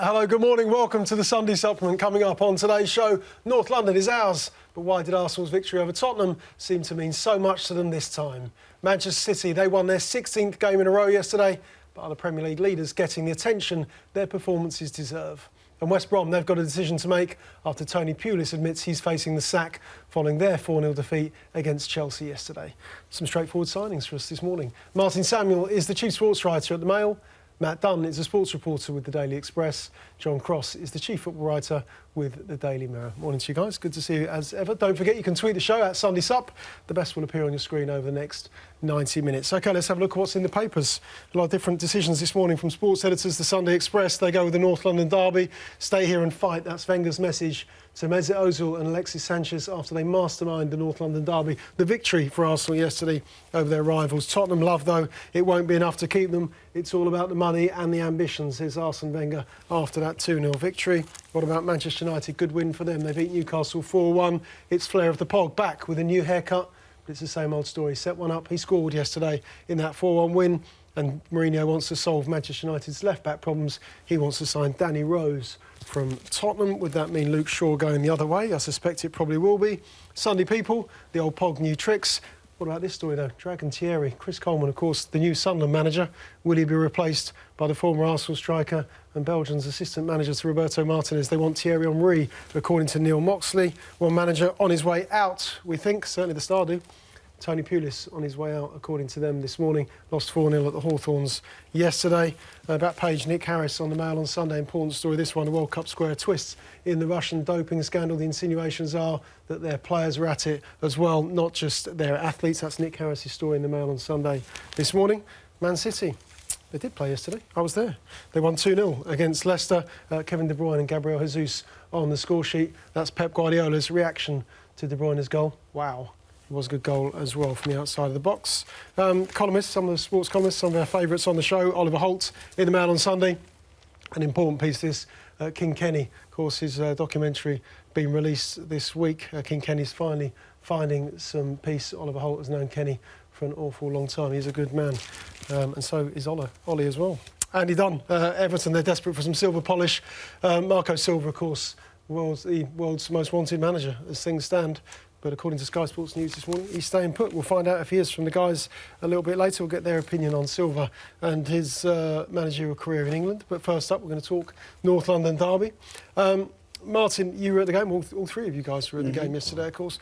Hello, good morning. Welcome to the Sunday Supplement. Coming up on today's show, North London is ours, but why did Arsenal's victory over Tottenham seem to mean so much to them this time? Manchester City, they won their 16th game in a row yesterday, but are the Premier League leaders getting the attention their performances deserve? And West Brom, they've got a decision to make after Tony Pulis admits he's facing the sack following their 4-0 defeat against Chelsea yesterday. Some straightforward signings for us this morning. Martin Samuel is the chief sports writer at the Mail. Matt Dunn is a sports reporter with the Daily Express. John Cross is the chief football writer with the Daily Mirror. Morning to you guys. Good to see you as ever. Don't forget you can tweet the show at Sunday Sup. The best will appear on your screen over the next 90 minutes. OK, let's have a look at what's in the papers. A lot of different decisions this morning from sports editors. The Sunday Express, they go with the North London derby. Stay here and fight. That's Wenger's message to Mesut Ozil and Alexis Sanchez after they masterminded the North London derby. The victory for Arsenal yesterday over their rivals. Tottenham love, though, it won't be enough to keep them. It's all about the money and the ambitions, says Arsene Wenger after that 2-0 victory. What about Manchester United? Good win for them. They beat Newcastle 4-1. It's Flair of the Pog back with a new haircut. But it's the same old story. Set one up. He scored yesterday in that 4-1 win. And Mourinho wants to solve Manchester United's left-back problems. He wants to sign Danny Rose from Tottenham. Would that mean Luke Shaw going the other way? I suspect it probably will be. Sunday people, the old Pog new tricks. What about this story, though? Dragon Thierry. Chris Coleman, of course, the new Sunderland manager. Will he be replaced by the former Arsenal striker and Belgium's assistant manager to Roberto Martinez? They want Thierry Henry, according to Neil Moxley. One manager on his way out, we think. Certainly the Star do. Tony Pulis on his way out, according to them this morning. Lost 4-0 at the Hawthorns yesterday. Back page, Nick Harris on the Mail on Sunday. Important story, this one. The World Cup square twist in the Russian doping scandal. The insinuations are that their players are at it as well, not just their athletes. That's Nick Harris' story in the Mail on Sunday this morning. Man City. They did play yesterday. I was there. They won 2-0 against Leicester. Kevin De Bruyne and Gabriel Jesus on the score sheet. That's Pep Guardiola's reaction to De Bruyne's goal. Wow. It was a good goal as well from the outside of the box. Columnists, some of the sports columnists, some of our favourites on the show. Oliver Holt in the Mail on Sunday. An important piece, this. King Kenny, of course, his documentary being released this week. King Kenny's finally finding some peace. Oliver Holt has known Kenny for an awful long time. He's a good man. And so is Ollie as well. Andy Dunn, Everton, they're desperate for some silver polish. Marco Silva, of course, the world's most wanted manager as things stand. But according to Sky Sports News this morning, he's staying put. We'll find out if he is from the guys a little bit later. We'll get their opinion on Silva and his managerial career in England. But first up, we're going to talk North London derby. Martin, you were at the game. All three of you guys were at the game yesterday, of course.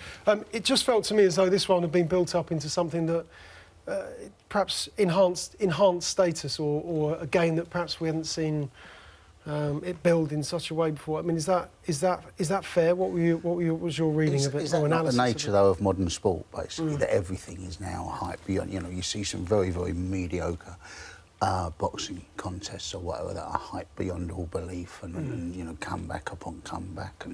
It just felt to me as though this one had been built up into something that perhaps enhanced status or a game that perhaps we hadn't seen it build in such a way before. I mean, is that fair? What was your reading of it? Is that not the nature, though, of modern sport, basically, that everything is now hype beyond? You know, you see some very, very mediocre boxing contests or whatever that are hype beyond all belief, and you know, comeback upon comeback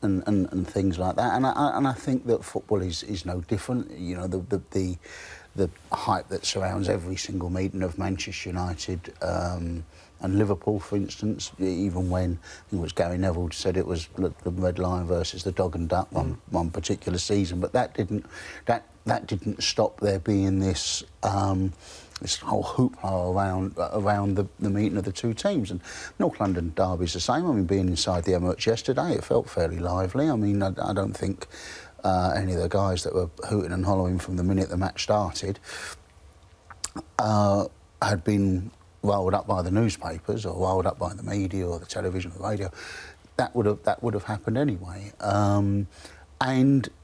and things like that. And I think that football is no different. You know, the hype that surrounds every single meeting of Manchester United and Liverpool, for instance, even when I think it was Gary Neville said it was the Red Lion versus the Dog and Duck one particular season, but that didn't stop there being this this whole hoopla around the meeting of the two teams. And North London derby's the same. I mean, being inside the Emirates yesterday, it felt fairly lively. I mean, I don't think any of the guys that were hooting and hollering from the minute the match started had been rolled up by the newspapers or rolled up by the media or the television or the radio. That would have happened anyway. And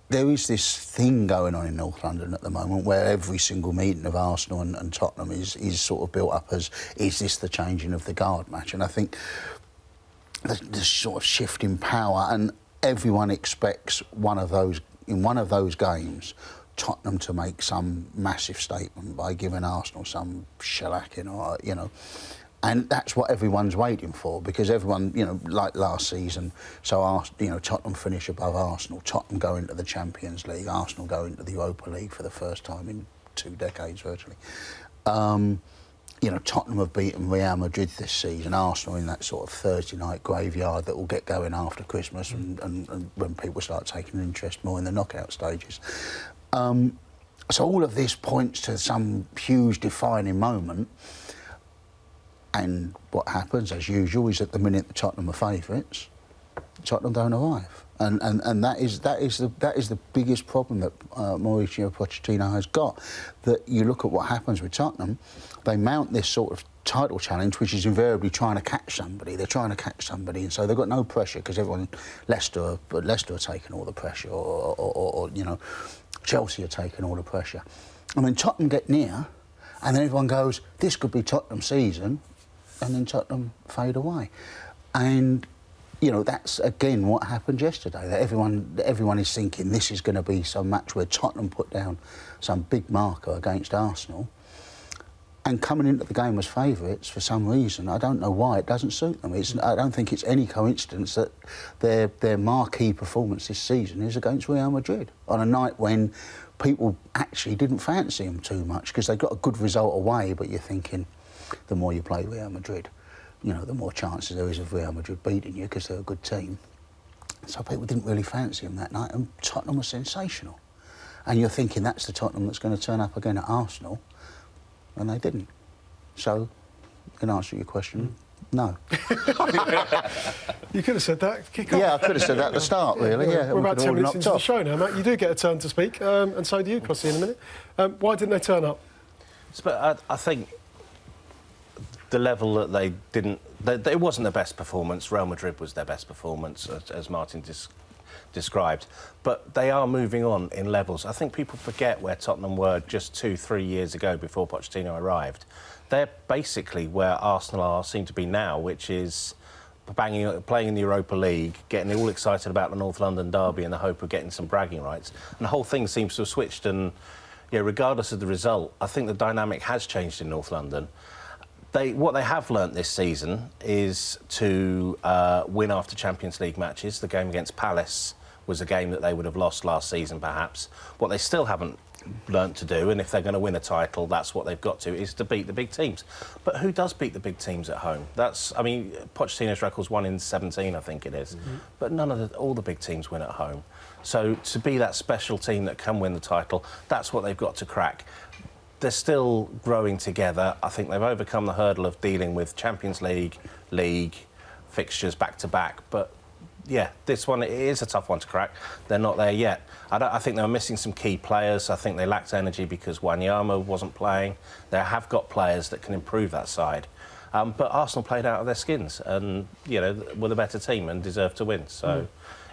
there is this thing going on in North London at the moment where every single meeting of Arsenal and Tottenham is sort of built up as, is this the changing of the guard match? And I think the sort of shift in power, and everyone expects in one of those games Tottenham to make some massive statement by giving Arsenal some shellacking, or you know, and that's what everyone's waiting for, because everyone, you know, like last season, so you know, Tottenham finish above Arsenal, Tottenham go into the Champions League, Arsenal go into the Europa League for the first time in 2 decades virtually. You know, Tottenham have beaten Real Madrid this season, Arsenal in that sort of Thursday-night graveyard that will get going after Christmas and when people start taking an interest more in the knockout stages. So all of this points to some huge defining moment, And what happens, as usual, is at the minute Tottenham are favourites, Tottenham don't arrive. And that is the biggest problem that Mauricio Pochettino has got. That you look at what happens with Tottenham, they mount this sort of title challenge, which is invariably trying to catch somebody. They're trying to catch somebody, and so they've got no pressure because Leicester are taking all the pressure, or you know, Chelsea are taking all the pressure. And when Tottenham get near, and then everyone goes, this could be Tottenham's season, and then Tottenham fade away. And you know, that's again what happened yesterday. That everyone is thinking this is going to be some match where Tottenham put down some big marker against Arsenal, and coming into the game as favourites for some reason, I don't know why, it doesn't suit them. I don't think it's any coincidence that their marquee performance this season is against Real Madrid on a night when people actually didn't fancy them too much because they got a good result away. But you're thinking, the more you play Real Madrid, you know, the more chances there is of Real Madrid beating you because they're a good team. So people didn't really fancy them that night, and Tottenham was sensational. And you're thinking that's the Tottenham that's going to turn up again at Arsenal, and they didn't. So, in answer to your question, no. You could have said that. Kick off. Yeah, I could have said that at the start, really. Yeah, we're about 10 minutes into the show now, Matt. You do get a turn to speak, and so do you, Crossy, in a minute. Why didn't they turn up? But I think the level that they didn't... It wasn't their best performance. Real Madrid was their best performance, as Martin described. But they are moving on in levels. I think people forget where Tottenham were just 2-3 years ago before Pochettino arrived. They're basically where Arsenal seem to be now, which is playing in the Europa League, getting all excited about the North London derby in the hope of getting some bragging rights. And the whole thing seems to have switched, and yeah, regardless of the result, I think the dynamic has changed in North London. What they have learnt this season is to win after Champions League matches. The game against Palace was a game that they would have lost last season, perhaps. What they still haven't learnt to do, and if they're going to win a title, that's what they've got to, is to beat the big teams. But who does beat the big teams at home? I mean, Pochettino's record's 1 in 17, I think it is. Mm-hmm. But all the big teams win at home. So to be that special team that can win the title, that's what they've got to crack. They're still growing together. I think they've overcome the hurdle of dealing with Champions League fixtures back-to-back. But, yeah, this one, it is a tough one to crack. They're not there yet. I think they were missing some key players. I think they lacked energy because Wanyama wasn't playing. They have got players that can improve that side. But Arsenal played out of their skins and, you know, were the better team and deserved to win. So,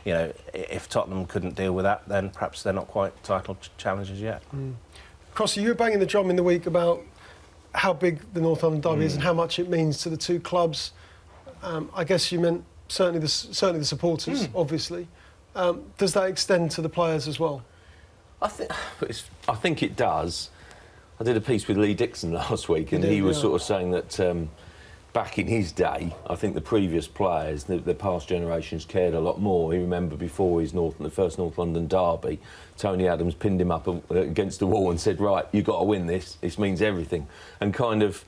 you know, if Tottenham couldn't deal with that, then perhaps they're not quite title challengers yet. Crossy, you were banging the drum in the week about how big the North London derby is and how much it means to the two clubs. I guess you meant certainly the supporters, obviously. Does that extend to the players as well? I think it does. I did a piece with Lee Dixon last week, and he was sort of saying that back in his day, I think the previous players, the past generations, cared a lot more. He remembered before the first North London derby, Tony Adams pinned him up against the wall and said, right, you've got to win this. This means everything. And kind of,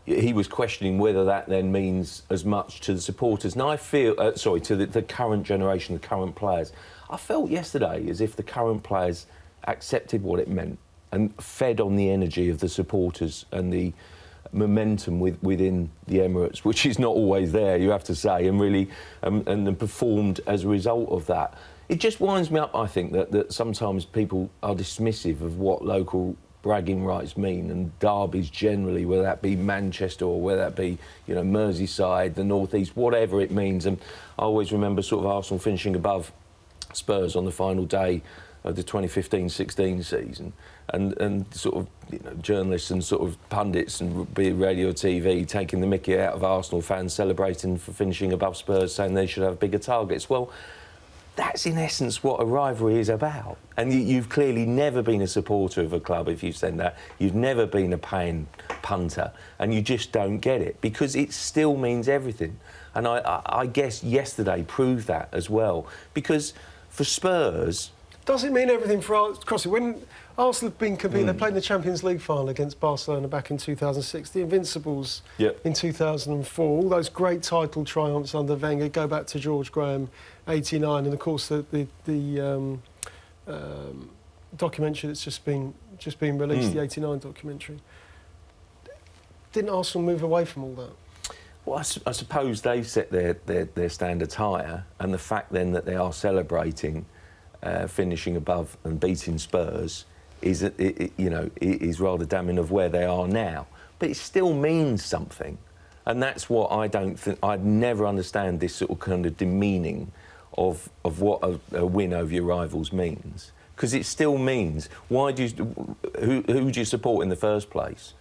he was questioning whether that then means as much to the supporters. And I feel, to the current generation, the current players. I felt yesterday as if the current players accepted what it meant and fed on the energy of the supporters and the momentum within the Emirates, which is not always there, you have to say, and really and performed as a result of that. It just winds me up, I think, that sometimes people are dismissive of what local bragging rights mean, and derbies generally, whether that be Manchester or whether that be, you know, Merseyside, the North East, whatever it means. And I always remember sort of Arsenal finishing above Spurs on the final day of the 2015-16 season, and sort of, you know, journalists and sort of pundits and be it radio or TV taking the mickey out of Arsenal fans celebrating for finishing above Spurs, saying they should have bigger targets. Well, that's in essence what a rivalry is about. And you've clearly never been a supporter of a club if you've said that. You've never been a paying punter, and you just don't get it because it still means everything. And I guess yesterday proved that as well, because for Spurs, does it mean everything for Crossy? When Arsenal have been competing, they played in the Champions League final against Barcelona back in 2006, the Invincibles in 2004, all those great title triumphs under Wenger, go back to George Graham, 89, and of course the documentary that's just been released, the 89 documentary. Didn't Arsenal move away from all that? Well, I suppose they set their standards higher, and the fact then that they are celebrating finishing above and beating Spurs is rather damning of where they are now. But it still means something, and that's what I'd never understand this sort of kind of demeaning of what a win over your rivals means, because it still means who do you support in the first place,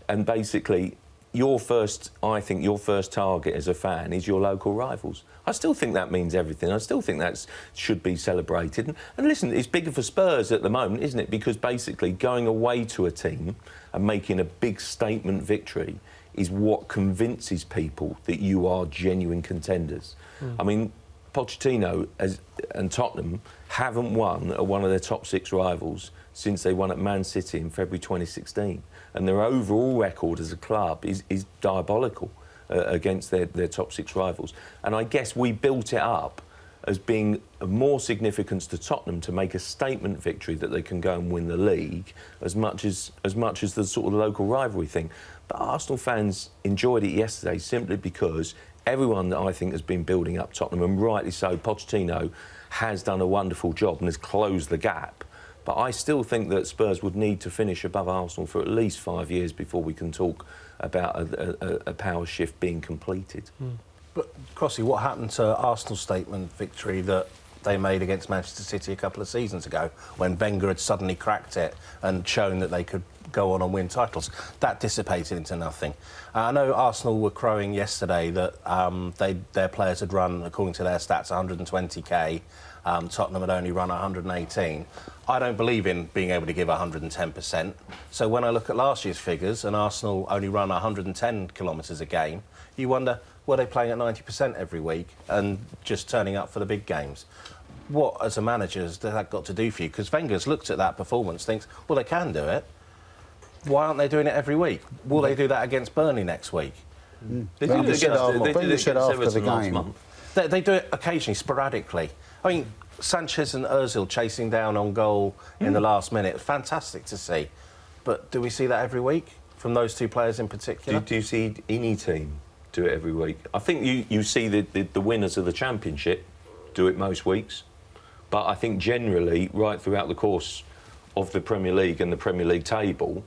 and basically. I think your first target as a fan is your local rivals. I still think that means everything. I still think that should be celebrated. And listen, it's bigger for Spurs at the moment, isn't it? Because basically going away to a team and making a big statement victory is what convinces people that you are genuine contenders. I mean, Pochettino and Tottenham haven't won at one of their top 6 rivals since they won at Man City in February 2016. And their overall record as a club is diabolical against their top 6 rivals. And I guess we built it up as being of more significance to Tottenham to make a statement victory that they can go and win the league as much as the sort of local rivalry thing. But Arsenal fans enjoyed it yesterday simply because everyone that I think has been building up Tottenham, and rightly so, Pochettino has done a wonderful job and has closed the gap. But I still think that Spurs would need to finish above Arsenal for at least 5 years before we can talk about a power shift being completed. But, Crossy, what happened to Arsenal's statement victory that they made against Manchester City a couple of seasons ago when Wenger had suddenly cracked it and shown that they could go on and win titles? That dissipated into nothing. I know Arsenal were crowing yesterday that their players had run, according to their stats, 120k. Tottenham had only run 118. I don't believe in being able to give 110%. So when I look at last year's figures and Arsenal only run 110 kilometres a game, you wonder, were they playing at 90% every week and just turning up for the big games? What, as a manager, has that got to do for you? Because Wenger's looked at that performance, thinks, well, they can do it. Why aren't they doing it every week? Will they do that against Burnley next week? They did it against Everton last month. They do it occasionally, sporadically. I mean, Sanchez and Ozil chasing down on goal in the last minute. Fantastic to see. But do we see that every week from those two players in particular? Do you see any team do it every week? I think you see the winners of the Championship do it most weeks. But I think generally, right throughout the course of the Premier League and the Premier League table,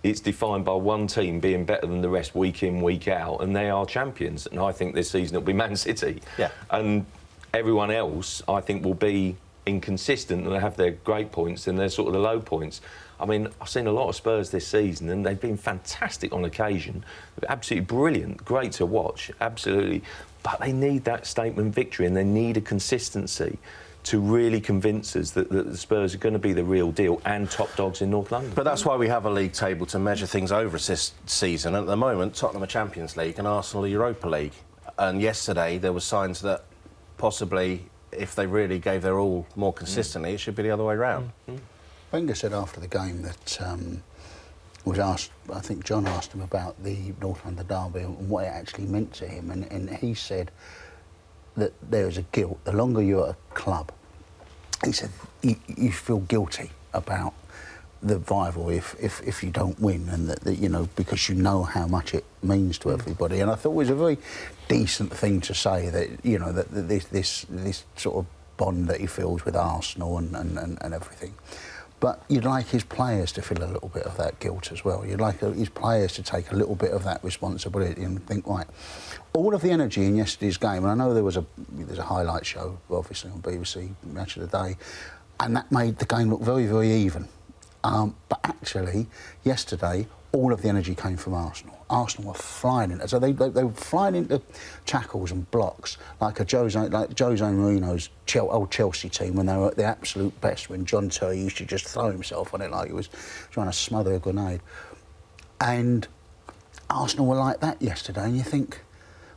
it's defined by one team being better than the rest week in, week out, and they are champions. And I think this season it'll be Man City. Yeah. And everyone else, I think, will be inconsistent and they have their great points and their sort of the low points. I mean, I've seen a lot of Spurs this season and they've been fantastic on occasion. Absolutely brilliant, great to watch, absolutely. But they need that statement victory and they need a consistency to really convince us that the Spurs are going to be the real deal and top dogs in North London. But that's why we have a league table to measure things over this season. At the moment, Tottenham are Champions League and Arsenal are Europa League. And yesterday there were signs that possibly, if they really gave their all more consistently, it should be the other way round. Wenger said after the game that was asked, I think John asked him about the North London derby and what it actually meant to him, and he said that there is a guilt. The longer you're at a club, he said, you feel guilty about the rival if you don't win, and that you know, because you know how much it means to everybody. And I thought it was a very decent thing to say, that you know, that this sort of bond that he feels with Arsenal and everything. But you'd like his players to feel a little bit of that guilt as well. You'd like his players to take a little bit of that responsibility and think, right, all of the energy in yesterday's game, and I know there's a highlight show, obviously, on BBC Match of the Day, and that made the game look very, very even. But actually, yesterday, all of the energy came from Arsenal. Arsenal were flying into, so they were flying into tackles and blocks like Jose Mourinho's old Chelsea team when they were at their absolute best, when John Terry used to just throw himself on it like he was trying to smother a grenade. And Arsenal were like that yesterday, and you think,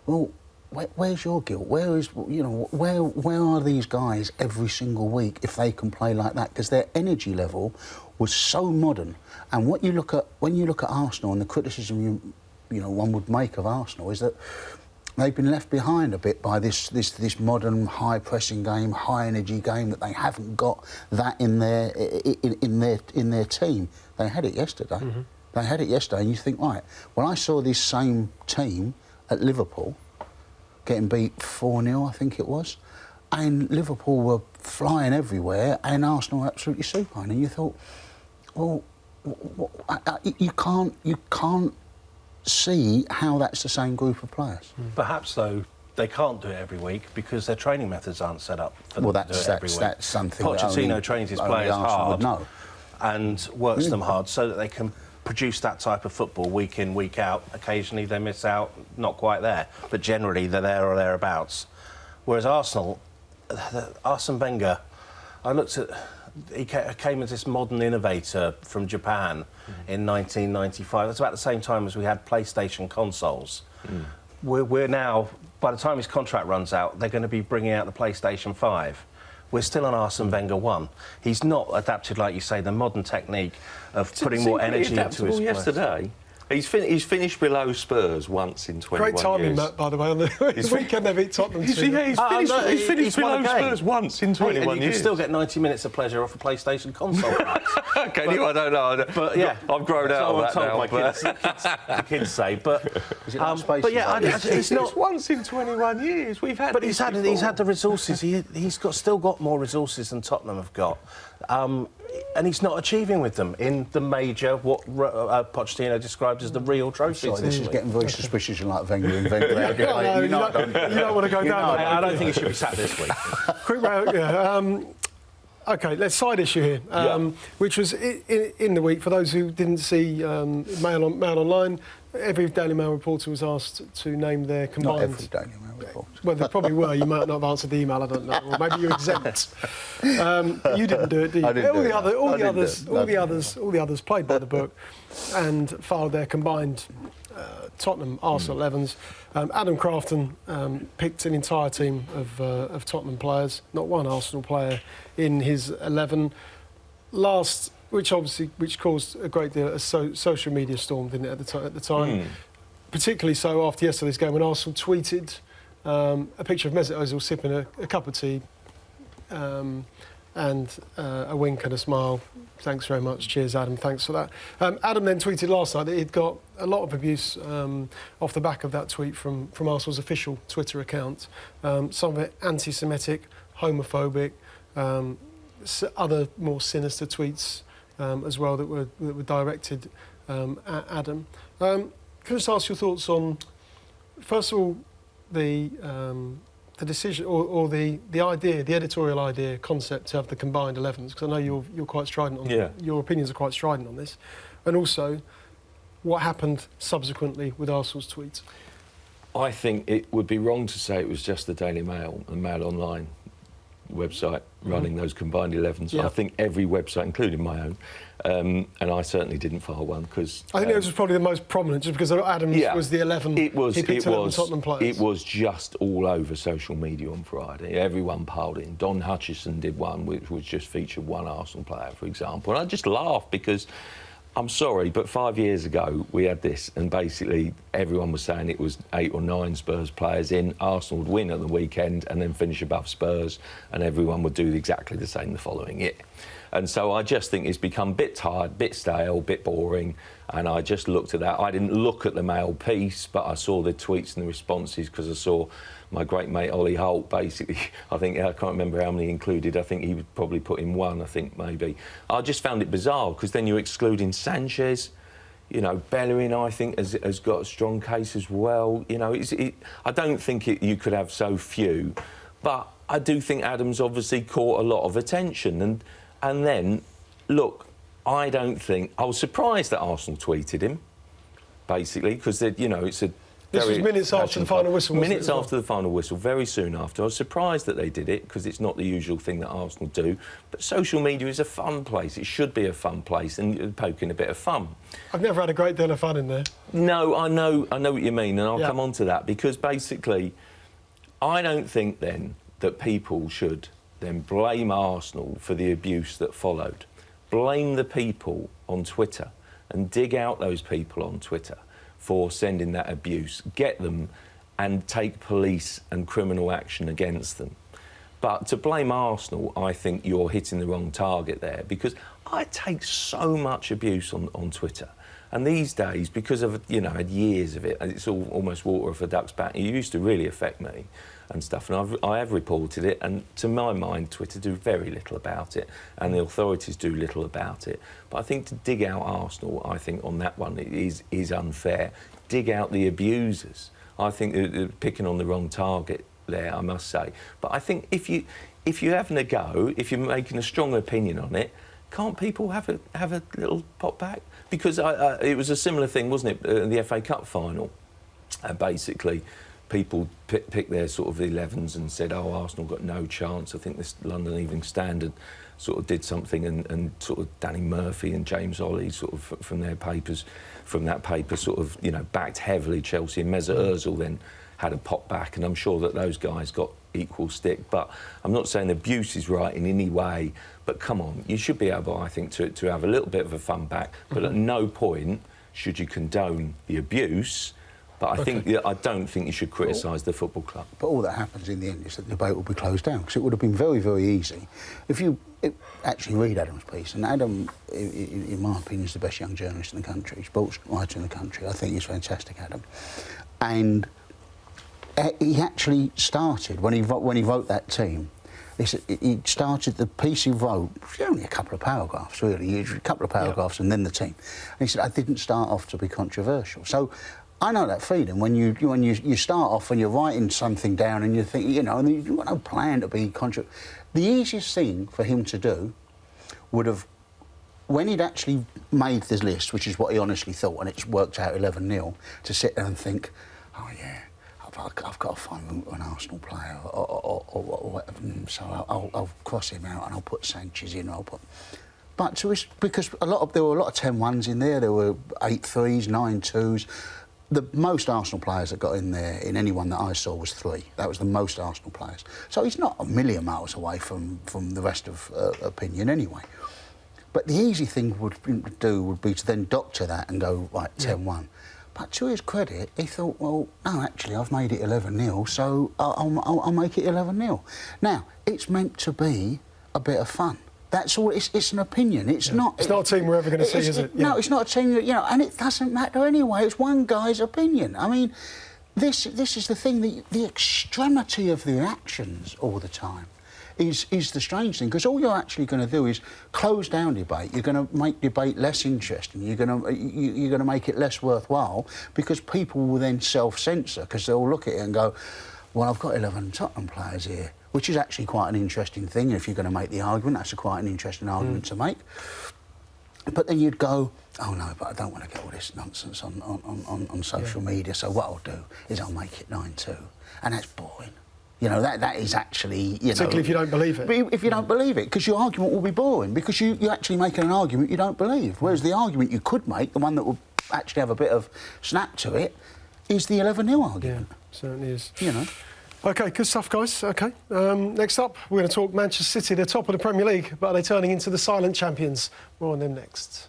well, where's your guilt? Where are these guys every single week if they can play like that? Because their energy level was so modern. And when you look at Arsenal, and the criticism one would make of Arsenal is that they've been left behind a bit by this modern high pressing game, high energy game, that they haven't got that in their team. They had it yesterday. They had it yesterday, and you think, right, well, I saw this same team at Liverpool, getting beat 4-0, I think it was, and Liverpool were flying everywhere, and Arsenal were absolutely supine. And you thought, well, you can't see how that's the same group of players. Perhaps, though, they can't do it every week because their training methods aren't set up for them to do it every week. That's something Pochettino trains his players hard know. and works them hard so that they can produce that type of football week in, week out. Occasionally they miss out, not quite there, but generally they're there or thereabouts. Whereas Arsenal, Arsene Wenger, I looked at... He came as this modern innovator from Japan in 1995. That's about the same time as we had PlayStation consoles. We're now, by the time his contract runs out, they're going to be bringing out the PlayStation 5. We're still on Arsene Wenger 1. He's not adapted, like you say, the modern technique of putting more energy into his play. Yesterday, he's finished below Spurs once in 21 Great timing, years. Matt, by the way. On the weekend they beat Tottenham. He's finished below Spurs once in 21 years. You can still get 90 minutes of pleasure off a PlayStation console. Can you? I don't know. But yeah, I've grown out of that now. The kids say, but yeah, it's not once in 21 years. We've had. But he's had the resources. He's still got more resources than Tottenham have got. And he's not achieving with them in the major, what Pochettino described as the real trophies. Sorry, this is getting very suspicious. You like Wenger and Wenger. You don't want to go down. I don't think he should be sat this week. Quick round, yeah. OK, let's side issue here, which was in the week. For those who didn't see Mail Online, every Daily Mail reporter was asked to name their combined... Not every Daily Mail reporter. Well, there probably were. You might not have answered the email, I don't know. Or maybe you're exempt. You didn't do it, did you? I didn't All the others played by the book and filed their combined Tottenham Arsenal 11s. Adam Crafton picked an entire team of Tottenham players, not one Arsenal player in his 11. Which caused a great deal of social media storm, didn't it, at the time? Particularly so after yesterday's game when Arsenal tweeted a picture of Mesut Ozil sipping a cup of tea and a wink and a smile. Thanks very much. Cheers, Adam. Thanks for that. Adam then tweeted last night that he'd got a lot of abuse off the back of that tweet from Arsenal's official Twitter account. Some of it anti-Semitic, homophobic, other more sinister tweets as well that were directed at Adam. Can I just ask your thoughts on, first of all, the decision or the idea, the editorial idea, concept to have the combined 11s? Because I know you're quite strident on your opinions are quite strident on this, and also what happened subsequently with Arsenal's tweets. I think it would be wrong to say it was just the Daily Mail and Mail Online website running those combined 11s. I think every website, including my own, and I certainly didn't file one because I think it was probably the most prominent, just because Adams was the 11. He picked 11 Tottenham players. It was just all over social media on Friday. Everyone piled in. Don Hutchison did one, which was just featured one Arsenal player, for example. And I just laughed because, I'm sorry, but 5 years ago we had this, and basically everyone was saying it was 8 or 9 Spurs players in. Arsenal would win at the weekend and then finish above Spurs, and everyone would do exactly the same the following year. And so I just think it's become a bit tired, bit stale, bit boring, and I just looked at that. I didn't look at the Mail piece, but I saw the tweets and the responses because I saw my great mate Ollie Holt basically, I can't remember how many he included, I think he would probably put in one, I think maybe. I just found it bizarre because then you're excluding Sanchez, you know, Bellerin I think has got a strong case as well. You know, I don't think you could have so few, but I do think Adams obviously caught a lot of attention. And then, look, I don't think... I was surprised that Arsenal tweeted him, basically, because, you know, it's a... This was minutes after the final whistle, wasn't it? Minutes after the final whistle, very soon after. I was surprised that they did it, because it's not the usual thing that Arsenal do. But social media is a fun place. It should be a fun place, and you're poking a bit of fun. I've never had a great deal of fun in there. No, I know what you mean, and I'll come on to that, because basically, I don't think then that people should then blame Arsenal for the abuse that followed. Blame the people on Twitter and dig out those people on Twitter for sending that abuse. Get them and take police and criminal action against them. But to blame Arsenal, I think you're hitting the wrong target there, because I take so much abuse on Twitter. And these days, because of, you know, I had years of it, it's all almost water off a duck's back. It used to really affect me and stuff, and I have reported it, and to my mind, Twitter do very little about it, and the authorities do little about it. But I think to dig out Arsenal, I think on that one, it is unfair. Dig out the abusers. I think they're picking on the wrong target there, I must say. But I think if you're having a go, if you're making a strong opinion on it, can't people have a little pop back? Because it was a similar thing, wasn't it, in the FA Cup final? Basically, people picked their sort of 11s and said, oh, Arsenal got no chance. I think this London Evening Standard sort of did something, and sort of Danny Murphy and James Ollie sort of from that paper sort of, you know, backed heavily Chelsea, and Mesut Ozil then had a pop back, and I'm sure that those guys got equal stick. But I'm not saying abuse is right in any way, but come on, you should be able, I think, to have a little bit of a fun back, but at no point should you condone the abuse. But I don't think you should criticise the football club. But all that happens in the end is that the debate will be closed down, because it would have been very, very easy if you actually read Adam's piece. And Adam, in my opinion, is the best young journalist in the country, sports writer in the country. I think he's fantastic, Adam. And he actually started, when he wrote that team, he started the piece he wrote, only a couple of paragraphs, really, a couple of paragraphs and then the team. And he said, I didn't start off to be controversial. So I know that feeling when you start off and you're writing something down and you think, you know, and you've got no plan to be controversial. The easiest thing for him to do would have, when he'd actually made this list, which is what he honestly thought, and it's worked out 11-0, to sit there and think, oh yeah, I've got to find an Arsenal player, or whatever, so I'll cross him out and I'll put Sanchez in. But because there were a lot of 10-1s in there. There were 8-3s, 9-2s. The most Arsenal players that got in there in any one that I saw was 3. That was the most Arsenal players. So he's not a million miles away from the rest of opinion anyway. But the easy thing would be to then doctor that and go, right, 10-1. But to his credit, he thought, well, no, actually, I've made it 11-0, so I'll make it 11-0. Now, it's meant to be a bit of fun. That's all. It's an opinion. It's not. It's not a team we're ever going to see, is it? No, it's not a team that, you know, and it doesn't matter anyway. It's one guy's opinion. I mean, this is the thing. The extremity of the actions all the time is the strange thing, because all you're actually going to do is close down debate. You're going to make debate less interesting. You're going to make it less worthwhile, because people will then self-censor, because they'll look at it and go, well, I've got 11 Tottenham players here, which is actually quite an interesting thing. And if you're going to make the argument, that's quite an interesting argument to make. But then you'd go, oh no, but I don't want to get all this nonsense on social media, so what I'll do is I'll make it 9-2. And that's boring. You know, that is actually, you know... Particularly if you don't believe it. If you don't believe it, because your argument will be boring, because you're actually making an argument you don't believe. Whereas the argument you could make, the one that would actually have a bit of snap to it, is the 11-0 argument. Yeah, certainly is. You know. OK, good stuff, guys. OK, next up, we're going to talk Manchester City. They're top of the Premier League, but are they turning into the silent champions? More on them next.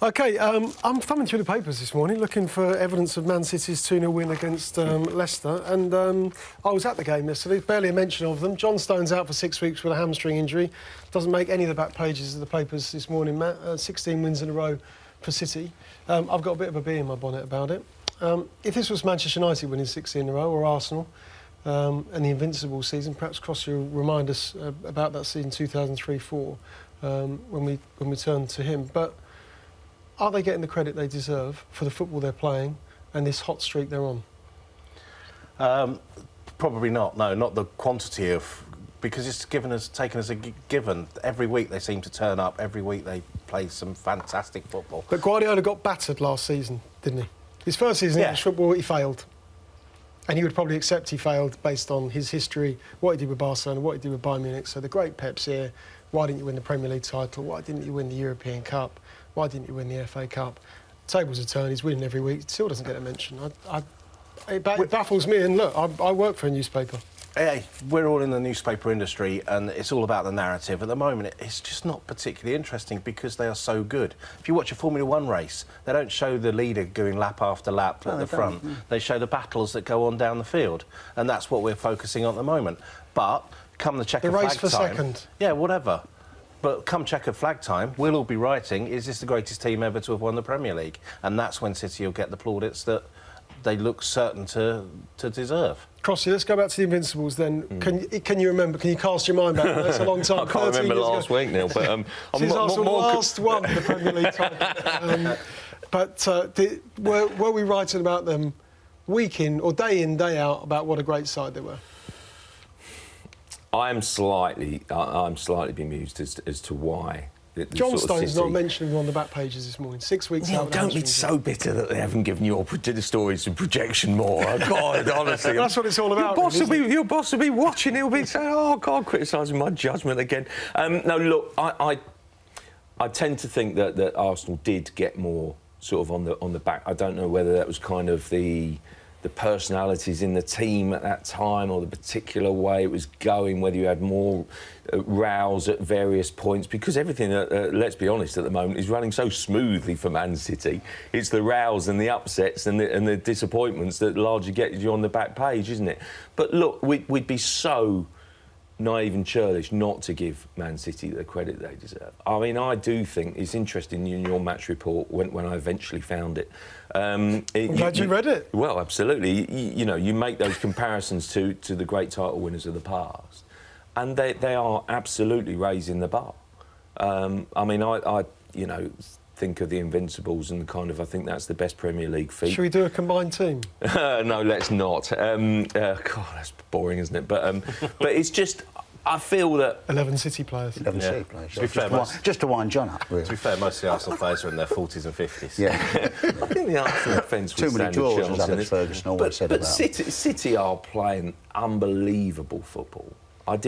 OK, I'm thumbing through the papers this morning looking for evidence of Man City's 2-0 win against Leicester, and I was at the game yesterday, barely a mention of them. John Stone's out for 6 weeks with a hamstring injury. Doesn't make any of the back pages of the papers this morning, Matt. 16 wins in a row for City. I've got a bit of a bee in my bonnet about it. If this was Manchester United winning 16 in a row, or Arsenal, and the invincible season, perhaps Cross, you'll remind us about that season 2003-04 when we turn to him. But are they getting the credit they deserve for the football they're playing and this hot streak they're on? Probably not. No, not the quantity of, because it's taken as a given. Every week they seem to turn up. Every week they play some fantastic football. But Guardiola got battered last season, didn't he? His first season in English football, he failed. And he would probably accept he failed based on his history, what he did with Barcelona, what he did with Bayern Munich. So the great Pep's here. Why didn't you win the Premier League title? Why didn't you win the European Cup? Why didn't you win the FA Cup? Tables are turned, he's winning every week. Still doesn't get a mention. It baffles me. And look, I work for a newspaper. Hey, we're all in the newspaper industry, and it's all about the narrative. At the moment, it's just not particularly interesting because they are so good. If you watch a Formula 1 race, they don't show the leader going lap after lap at the front. They show the battles that go on down the field, and that's what we're focusing on at the moment. But come the checker flag time... The race for second. Yeah, whatever. But come checkered flag time, we'll all be writing, is this the greatest team ever to have won the Premier League? And that's when City will get the plaudits that they look certain to deserve. Crossy, let's go back to the Invincibles then. Can you remember, can you cast your mind back? That's a long time. I can't remember last week, Neil, but Since Arsenal last won the Premier League title. Were we writing about them week in, day out, about what a great side they were? I'm slightly bemused as to why. John Stone's not mentioning on the back pages this morning. 6 weeks out. Don't be so bitter that they haven't given your stories of projection more. Oh, God, honestly. That's what it's all about. Your boss will be watching. He'll be saying, "Oh God, criticising my judgment again." No, look, I tend to think that Arsenal did get more sort of on the back. I don't know whether that was kind of the personalities in the team at that time or the particular way it was going, whether you had more rows at various points, because everything, let's be honest, at the moment is running so smoothly for Man City. It's the rows and the upsets and the disappointments that largely get you on the back page, isn't it? But look, we'd be so naive and churlish not to give Man City the credit they deserve. I mean, I do think it's interesting in your match report when I eventually found it. I'm glad you read it. Well, absolutely. You make those comparisons to the great title winners of the past, and they are absolutely raising the bar. I mean, I think of the Invincibles and I think that's the best Premier League feat. Should we do a combined team? No, let's not. God, that's boring, isn't it? But it's just, I feel that 11 City players. 11 City players. To be fair, just to wind John up, really. To be fair, most of the Arsenal players are in their 40s and 50s. Yeah. I think the Arsenal defence Too would many stand a draws, chance as in Alex it. Ferguson always said But about City are playing unbelievable football. I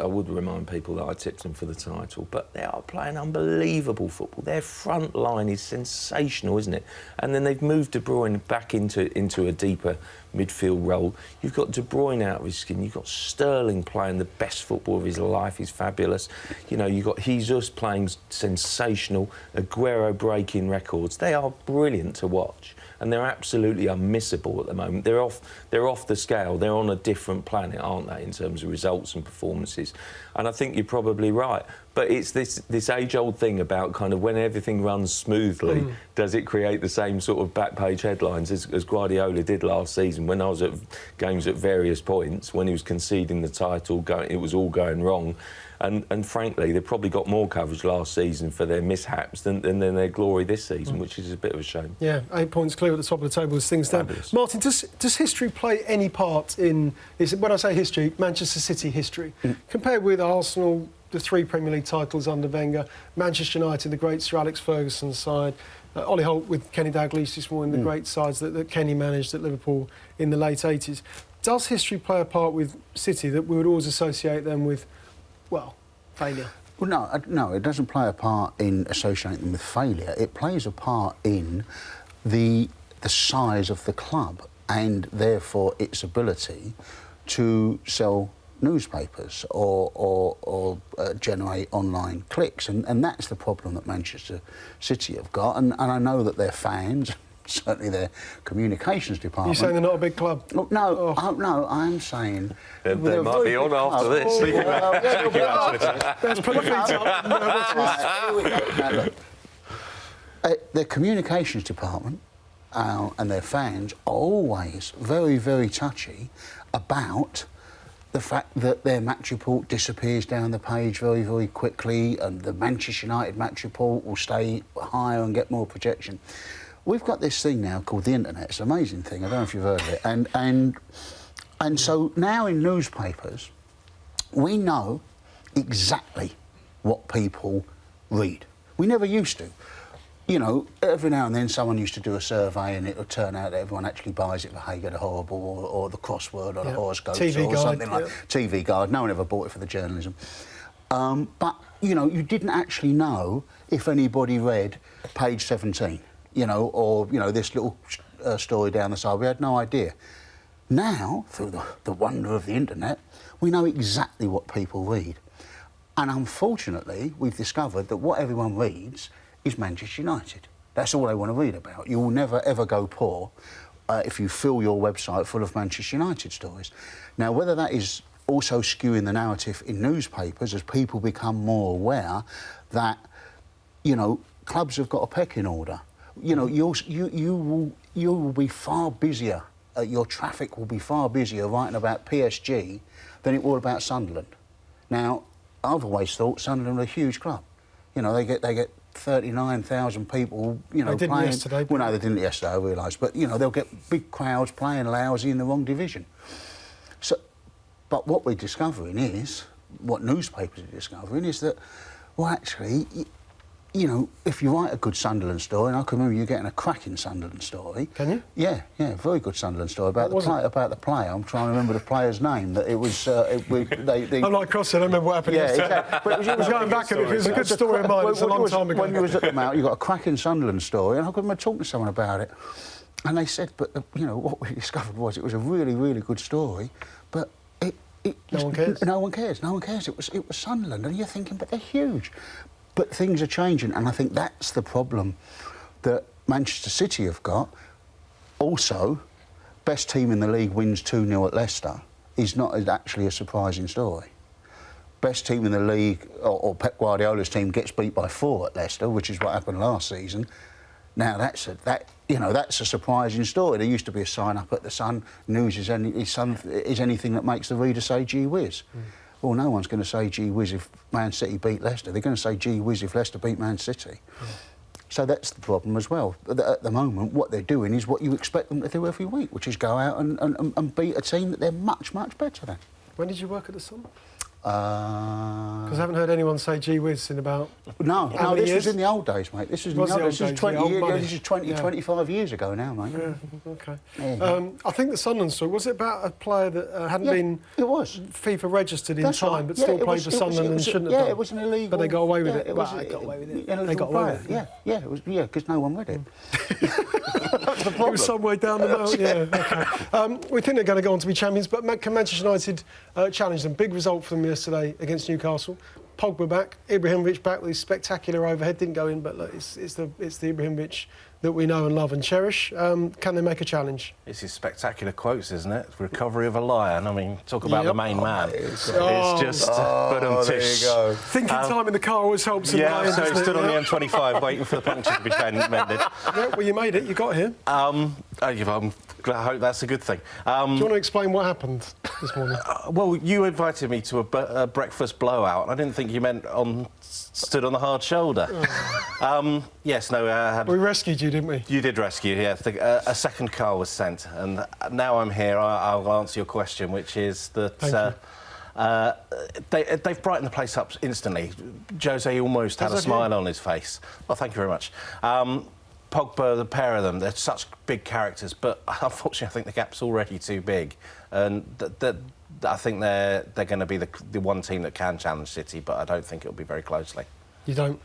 would remind people that I tipped them for the title, but they are playing unbelievable football. Their front line is sensational, isn't it? And then they've moved De Bruyne back into a deeper midfield role. You've got De Bruyne out of his skin. You've got Sterling playing the best football of his life. He's fabulous. You've got Jesus playing sensational. Aguero breaking records. They are brilliant to watch. And they're absolutely unmissable at the moment. They're off the scale. They're on a different planet, aren't they, in terms of results and performances? And I think you're probably right. But it's this age-old thing about kind of when everything runs smoothly, does it create the same sort of back-page headlines as Guardiola did last season when I was at games at various points, when he was conceding the title, it was all going wrong. And frankly, they probably got more coverage last season for their mishaps than their glory this season, which is a bit of a shame. Yeah, 8 points clear at the top of the table as things stand. Martin, does history play any part in, when I say history, Manchester City history? Compared with Arsenal, the 3 Premier League titles under Wenger, Manchester United, the great Sir Alex Ferguson's side, Ollie Holt with Kenny Dalglish this morning, the great sides that Kenny managed at Liverpool in the late 80s. Does history play a part with City that we would always associate them with, well, failure? Well, no, it doesn't play a part in associating them with failure. It plays a part in the size of the club and therefore its ability to sell newspapers or generate online clicks, and that's the problem that Manchester City have got. And I know that their fans, certainly their communications department. You're saying they're not a big club? No, I'm saying they might be on after this. Let's put the feet up. Their communications department and their fans are always very, very touchy about the fact that their match report disappears down the page very, very quickly, and the Manchester United match report will stay higher and get more projection. We've got this thing now called the internet. It's an amazing thing. I don't know if you've heard of it. And so now in newspapers, we know exactly what people read. We never used to. Every now and then someone used to do a survey and it would turn out that everyone actually buys it for Hager the Horrible or the crossword or the horoscopes TV or Guide, something like TV Guide. No one ever bought it for the journalism. But, you didn't actually know if anybody read page 17, or, this little story down the side. We had no idea. Now, through the wonder of the internet, we know exactly what people read. And unfortunately, we've discovered that what everyone reads is Manchester United. That's all they want to read about. You will never, ever go poor if you fill your website full of Manchester United stories. Now, whether that is also skewing the narrative in newspapers as people become more aware that, you know, clubs have got a pecking order. You know, you will be far busier. Your traffic will be far busier writing about PSG than it will about Sunderland. Now, I've always thought Sunderland are a huge club. You know, they get 39,000 people, you know, they didn't playing. yesterday. Well, no, they didn't yesterday, I realise. But, you know, they'll get big crowds playing lousy in the wrong division. So, but what we're discovering is, what newspapers are discovering is that, well, actually, you know, if you write a good Sunderland story, and I can remember you getting a cracking Sunderland story. Can you? Yeah, very good Sunderland story about the player. I'm trying to remember the player's name. That it was. I'm like Cross, I don't remember what happened. Yeah, yesterday. exactly. But it was going back a bit. It was a good story of mine. It's a long time ago. When you was at the Mount, you got a cracking Sunderland story, and I remember talking to someone about it, and they said, but you know, what we discovered was it was a really, really good story, but no one cares. No one cares. No one cares. It was Sunderland, and you're thinking, but they're huge. But things are changing, and I think that's the problem that Manchester City have got. Also, best team in the league wins 2-0 at Leicester is not actually a surprising story. Best team in the league, or Pep Guardiola's team, gets beat by 4 at Leicester, which is what happened last season. Now that's a surprising story. There used to be a sign up at the Sun. News is anything that makes the reader say gee whiz. Well, no one's going to say gee whiz if Man City beat Leicester. They're going to say gee whiz if Leicester beat Man City. So that's the problem as well. At the moment, what they're doing is what you expect them to do every week, which is go out and beat a team that they're much, much better than. When did you work at the Sun? Because I haven't heard anyone say gee whiz in about No, this years? was in the old days, mate. This was in the old days. This is 20 years, this is 25 years ago now, mate. Yeah, OK. Yeah. I think the Sunderland story, was it about a player that hadn't been it was. FIFA registered in That's time, right. but Yeah, still it played was- for it was- Sunderland it was- and shouldn't yeah, have done? it was an illegal... But they got away with it. They got away with it. They got away with it. Yeah, because no one read it. That's the It problem. was some way down the mountain, yeah. OK. We think they're going to go on to be champions, but can Manchester United challenge them? Big result for them yesterday against Newcastle. Pogba back, Ibrahimovic back with his spectacular overhead. Didn't go in, but look, it's the Ibrahimovic that we know and love and cherish. Can they make a challenge? It's his spectacular quotes, isn't it? Recovery of a lion. I mean, talk about the main man. It's just there you go. Thinking time in the car always helps. In Yeah, lions, so doesn't he stood it? on the M25 waiting for the puncture to be mended. Yeah, well, you made it. You got here. I hope that's a good thing. Do you want to explain what happened this morning? Well, you invited me to a breakfast blowout, and I didn't think you meant stood on the hard shoulder. Yes, no. We rescued you, didn't we? You did rescue, yes. A second car was sent, and now I'm here. I'll answer your question, which is that they've brightened the place up instantly. Jose almost had a smile on his face. Well, thank you very much. Pogba, the pair of them, they're such big characters, but unfortunately I think the gap's already too big. And I think they're going to be the one team that can challenge City, but I don't think it'll be very closely. You don't?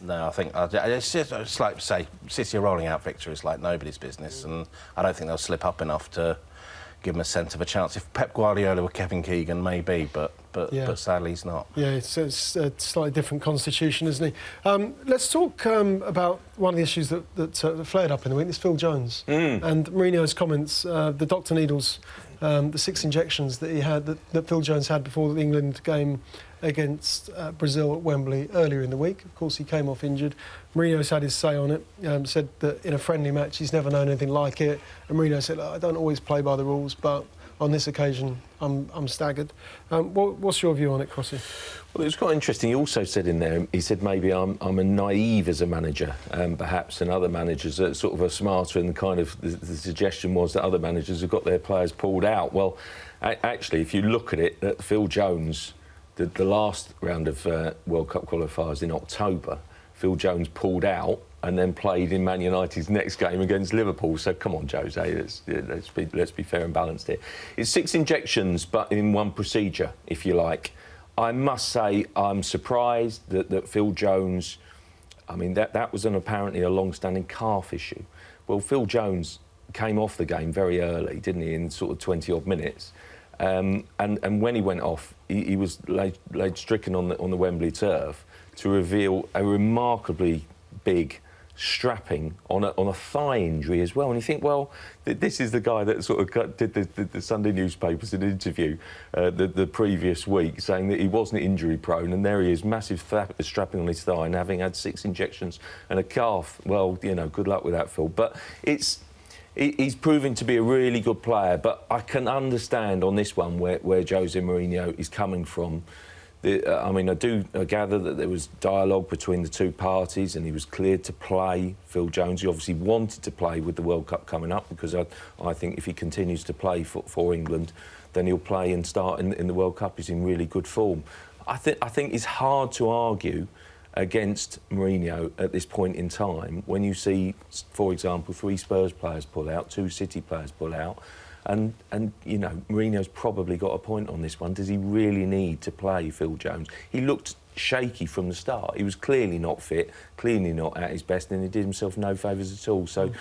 No, I think it's like, say, City are rolling out victories like nobody's business, and I don't think they'll slip up enough to give them a sense of a chance. If Pep Guardiola were Kevin Keegan, maybe, but sadly he's not. Yeah, it's a slightly different constitution, isn't he? Let's talk about one of the issues that flared up in the week. This Phil Jones and Mourinho's comments, the Dr. Needles, the 6 injections that he had, that Phil Jones had before the England game against Brazil at Wembley earlier in the week. Of course, he came off injured. Mourinho's had his say on it, said that in a friendly match he's never known anything like it. And Mourinho said, I don't always play by the rules, but on this occasion I'm staggered. What's your view on it, Crossy? Well, it was quite interesting. He also said in there, he said maybe I'm a naive as a manager, perhaps, and other managers are sort of are smarter, and kind of the suggestion was that other managers have got their players pulled out. Well, actually, if you look at it, Phil Jones, the last round of World Cup qualifiers in October, Phil Jones pulled out and then played in Man United's next game against Liverpool. So come on, Jose, let's be fair and balanced here. It's 6 injections, but in one procedure, if you like. I must say I'm surprised that Phil Jones, I mean, that was apparently a long-standing calf issue. Well, Phil Jones came off the game very early, didn't he, in sort of 20-odd minutes. And when he went off, he was laid stricken on the Wembley turf to reveal a remarkably big, strapping on a thigh injury as well. And you think, well, this is the guy that sort of did the Sunday newspapers an interview the previous week saying that he wasn't injury prone, and there he is, massive strapping on his thigh and having had 6 injections and a calf. Well, you know, good luck with that, Phil. But he's proving to be a really good player, but I can understand on this one where Jose Mourinho is coming from. I mean, I gather that there was dialogue between the two parties and he was cleared to play. Phil Jones, he obviously wanted to play with the World Cup coming up, because I think if he continues to play for England, then he'll play and start in the World Cup. He's in really good form. I think it's hard to argue against Mourinho at this point in time when you see, for example, 3 Spurs players pull out, 2 City players pull out. And you know, Mourinho's probably got a point on this one. Does he really need to play Phil Jones? He looked shaky from the start. He was clearly not fit, clearly not at his best, and he did himself no favours at all. So,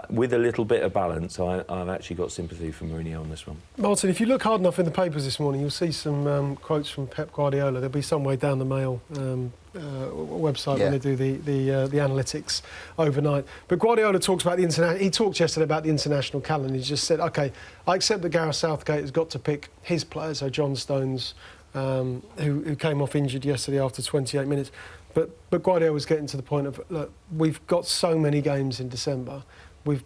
with a little bit of balance, I've actually got sympathy for Mourinho on this one. Martin, if you look hard enough in the papers this morning, you'll see some quotes from Pep Guardiola. There'll be some way down the Mail website when they do the analytics overnight. But Guardiola talks about he talked yesterday about the international calendar. He just said, OK, I accept that Gareth Southgate has got to pick his players, so John Stones, who came off injured yesterday after 28 minutes. But Guardiola was getting to the point of, look, we've got so many games in December. We've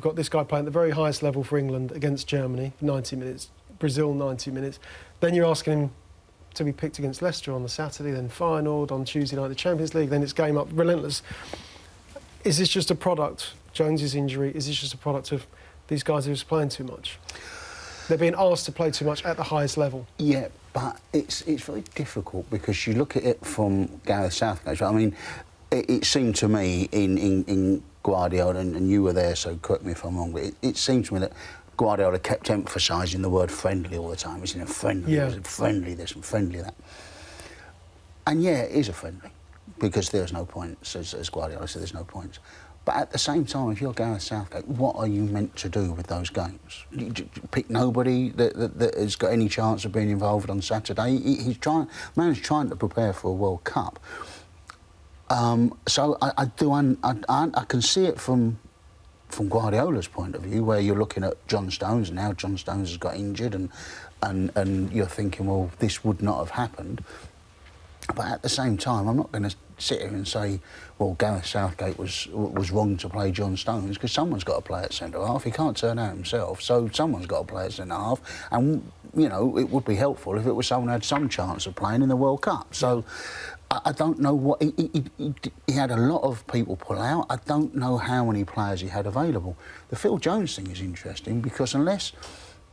got this guy playing at the very highest level for England against Germany, 90 minutes, Brazil 90 minutes. Then you're asking him to be picked against Leicester on the Saturday, then Feyenoord on Tuesday night, the Champions League, then it's game up, relentless. Is this just a product, Jones's injury, is this just a product of these guys who are just playing too much? They're being asked to play too much at the highest level. Yeah, but it's very difficult because you look at it from Gareth Southgate. I mean, it seemed to me in Guardiola, and you were there, so correct me if I'm wrong, but it seemed to me that Guardiola kept emphasising the word friendly all the time. He's in a friendly, friendly this and friendly that. And yeah, it is a friendly, because there's no points, as Guardiola said, there's no points. But at the same time, if you're Gareth Southgate, what are you meant to do with those games? You pick nobody that has got any chance of being involved on Saturday. Man's trying to prepare for a World Cup. So I can see it from Guardiola's point of view, where you're looking at John Stones, and now John Stones has got injured, and you're thinking, well, this would not have happened. But at the same time, I'm not going to sit here and say, well, Gareth Southgate was wrong to play John Stones, because someone's got to play at centre-half. He can't turn out himself, so someone's got to play at centre-half. And, you know, it would be helpful if it was someone who had some chance of playing in the World Cup. So I don't know what... He had a lot of people pull out. I don't know how many players he had available. The Phil Jones thing is interesting, because unless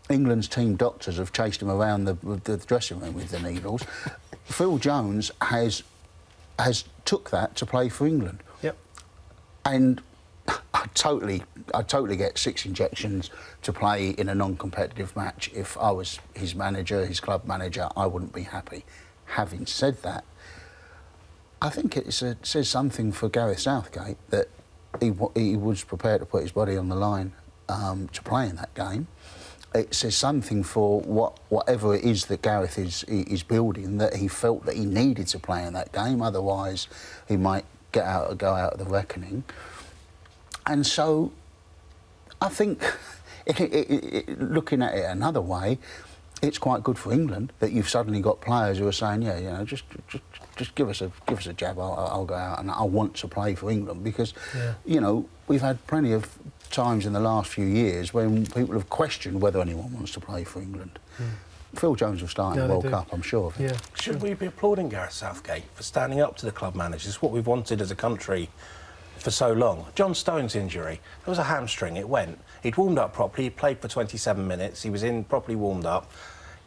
England's team doctors have chased him around the dressing room with the needles, Phil Jones has took that to play for England. Yep. And I totally get 6 injections to play in a non-competitive match. If I was his manager, his club manager, I wouldn't be happy. Having said that, I think it says something for Gareth Southgate that he was prepared to put his body on the line to play in that game. It says something for whatever it is that Gareth is building, that he felt that he needed to play in that game, otherwise he might go out of the reckoning. And so I think, looking at it another way, it's quite good for England that you've suddenly got players who are saying, yeah, you know, just give us a jab, I'll go out and I want to play for England, because, you know, we've had plenty of times in the last few years when people have questioned whether anyone wants to play for England. Phil Jones will start in the World Cup, I'm sure of it. Yeah. Should we be applauding Gareth Southgate for standing up to the club managers? It's what we've wanted as a country for so long. John Stones' injury, there was a hamstring, it went. He'd warmed up properly, he played for 27 minutes, he was in properly warmed up.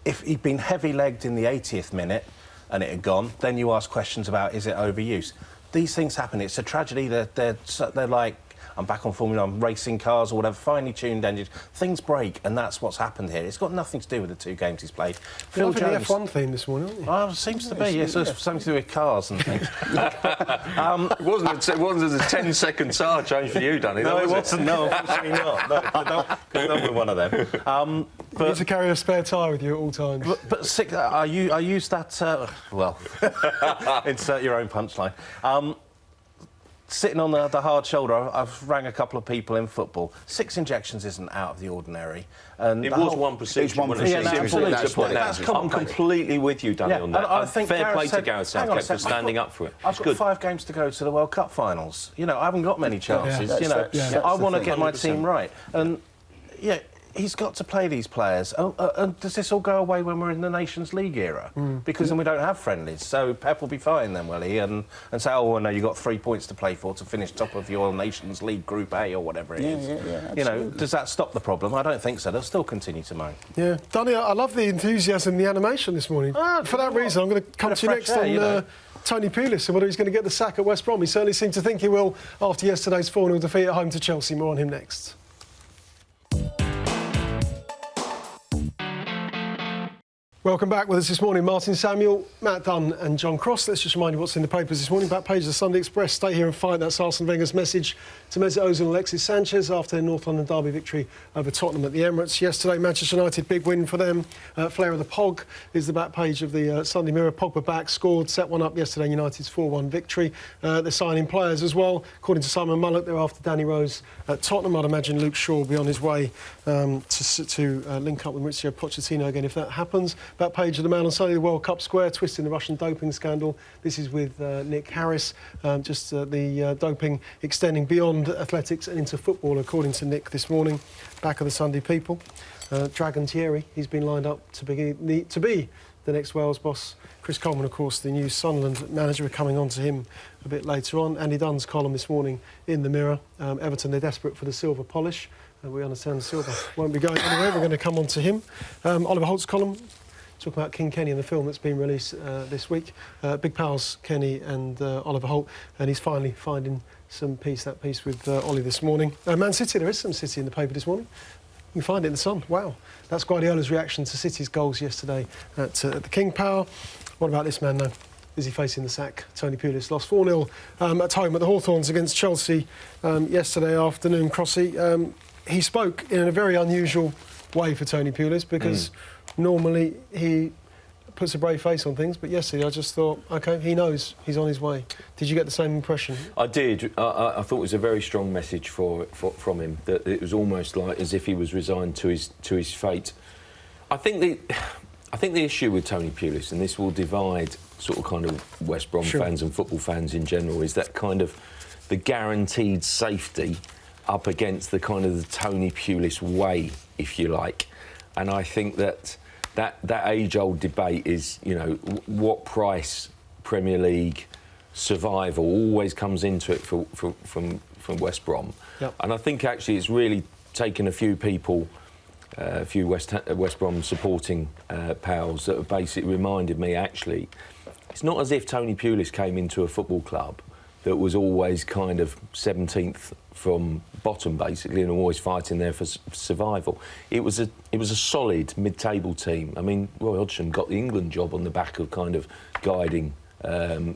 If he'd been heavy-legged in the 80th minute and it had gone, then you ask questions about, is it overuse? These things happen. It's a tragedy. They're like, I'm back on Formula 1, racing cars or whatever, finely tuned engines. Things break, and that's what's happened here. It's got nothing to do with the 2 games he's played. Phil Jones, the F1 theme this morning, wasn't you? Oh, it seems to be, yes. So it's something to do with cars and things. It wasn't a 10-second tyre change for you, Dunny. No, it wasn't. No, unfortunately not. No, don't with one of them. You need to carry a spare tyre with you at all times. But I use that... well, insert your own punchline. sitting on the hard shoulder, I've rang a couple of people in football. 6 injections isn't out of the ordinary. And it was one procedure. I'm completely with you, Danny, on that. I think fair play said, to Gareth Southgate for standing up for it. I've got 5 games to go to the World Cup finals. You know, I haven't got many chances. I want to get my team right. And, he's got to play these players. And does this all go away when we're in the Nations League era? Because then we don't have friendlies. So Pep will be fine then, will he? And say, oh, well, no, you've got 3 points to play for to finish top of your Nations League Group A or whatever it is. You know, does that stop the problem? I don't think so. They'll still continue to moan. Yeah. Danny, I love the enthusiasm, the animation this morning. For that reason, I'm going to come to you next on Tony Pulis and whether he's going to get the sack at West Brom. He certainly seemed to think he will after yesterday's 4-0 defeat at home to Chelsea. More on him next. Welcome back with us this morning, Martin Samuel, Matt Dunn and John Cross. Let's just remind you what's in the papers this morning. Back page of the Sunday Express, stay here and fight. That's Arsene Wenger's message to Mesut Ozil and Alexis Sanchez after their North London derby victory over Tottenham at the Emirates yesterday. Manchester United, big win for them. Flair of the Pog is the back page of the Sunday Mirror. Pogba back, scored, set one up yesterday, United's 4-1 victory. They're signing players as well. According to Simon Mullock, they're after Danny Rose at Tottenham. I'd imagine Luke Shaw will be on his way to link up with Mauricio Pochettino again if that happens. Back page of the Mail on Sunday, the World Cup square, twist in the Russian doping scandal. This is with Nick Harris, the doping extending beyond athletics and into football, according to Nick this morning. Back of the Sunday People. Dragon Thierry, he's been lined up to be the next Wales boss. Chris Coleman, of course, the new Sunderland manager. We're coming on to him a bit later on. Andy Dunn's column this morning in the Mirror. Everton, they're desperate for the silver polish. We understand the silver won't be going anywhere. We're going to come on to him. Oliver Holt's column, talking about King Kenny and the film that's been released this week. Big pals, Kenny and Oliver Holt, and he's finally finding some peace, that piece with Ollie this morning. Man City, there is some City in the paper this morning. You can find it in the Sun. Wow. That's Guardiola's reaction to City's goals yesterday at the King Power. What about this man, though? Is he facing the sack? Tony Pulis lost 4-0 at home at the Hawthorns against Chelsea yesterday afternoon. Crossy, he spoke in a very unusual way for Tony Pulis because normally he puts a brave face on things, but yesterday I just thought, OK, he knows he's on his way. Did you get the same impression? I did. I thought it was a very strong message from him, that it was almost like as if he was resigned to his fate. I think the issue with Tony Pulis, and this will divide sort of kind of West Brom fans and football fans in general, is that kind of the guaranteed safety up against the kind of the Tony Pulis way, if you like. And I think that age-old debate is, you know, what price Premier League survival always comes into it from West Brom. Yep. And I think actually it's really taken a few people, a few West Brom supporting pals that have basically reminded me, actually, it's not as if Tony Pulis came into a football club that was always kind of 17th from bottom, basically, and always fighting there for survival. It was a solid mid-table team. I mean, Roy Hodgson got the England job on the back of kind of guiding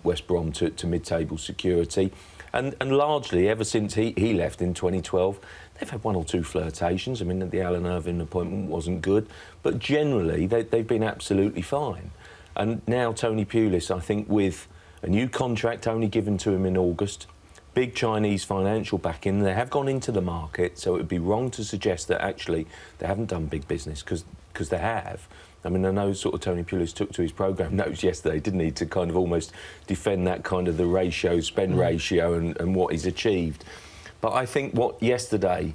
West Brom to mid-table security. And largely, ever since he left in 2012, they've had one or two flirtations. I mean, the Alan Irvine appointment wasn't good, but generally, they've been absolutely fine. And now Tony Pulis, I think, with a new contract only given to him in August, big Chinese financial backing, they have gone into the market, so it would be wrong to suggest that actually they haven't done big business, because they have. I mean, I know sort of Tony Pulis took to his programme notes yesterday, didn't he, to kind of almost defend that kind of the ratio, spend ratio and what he's achieved. But I think what yesterday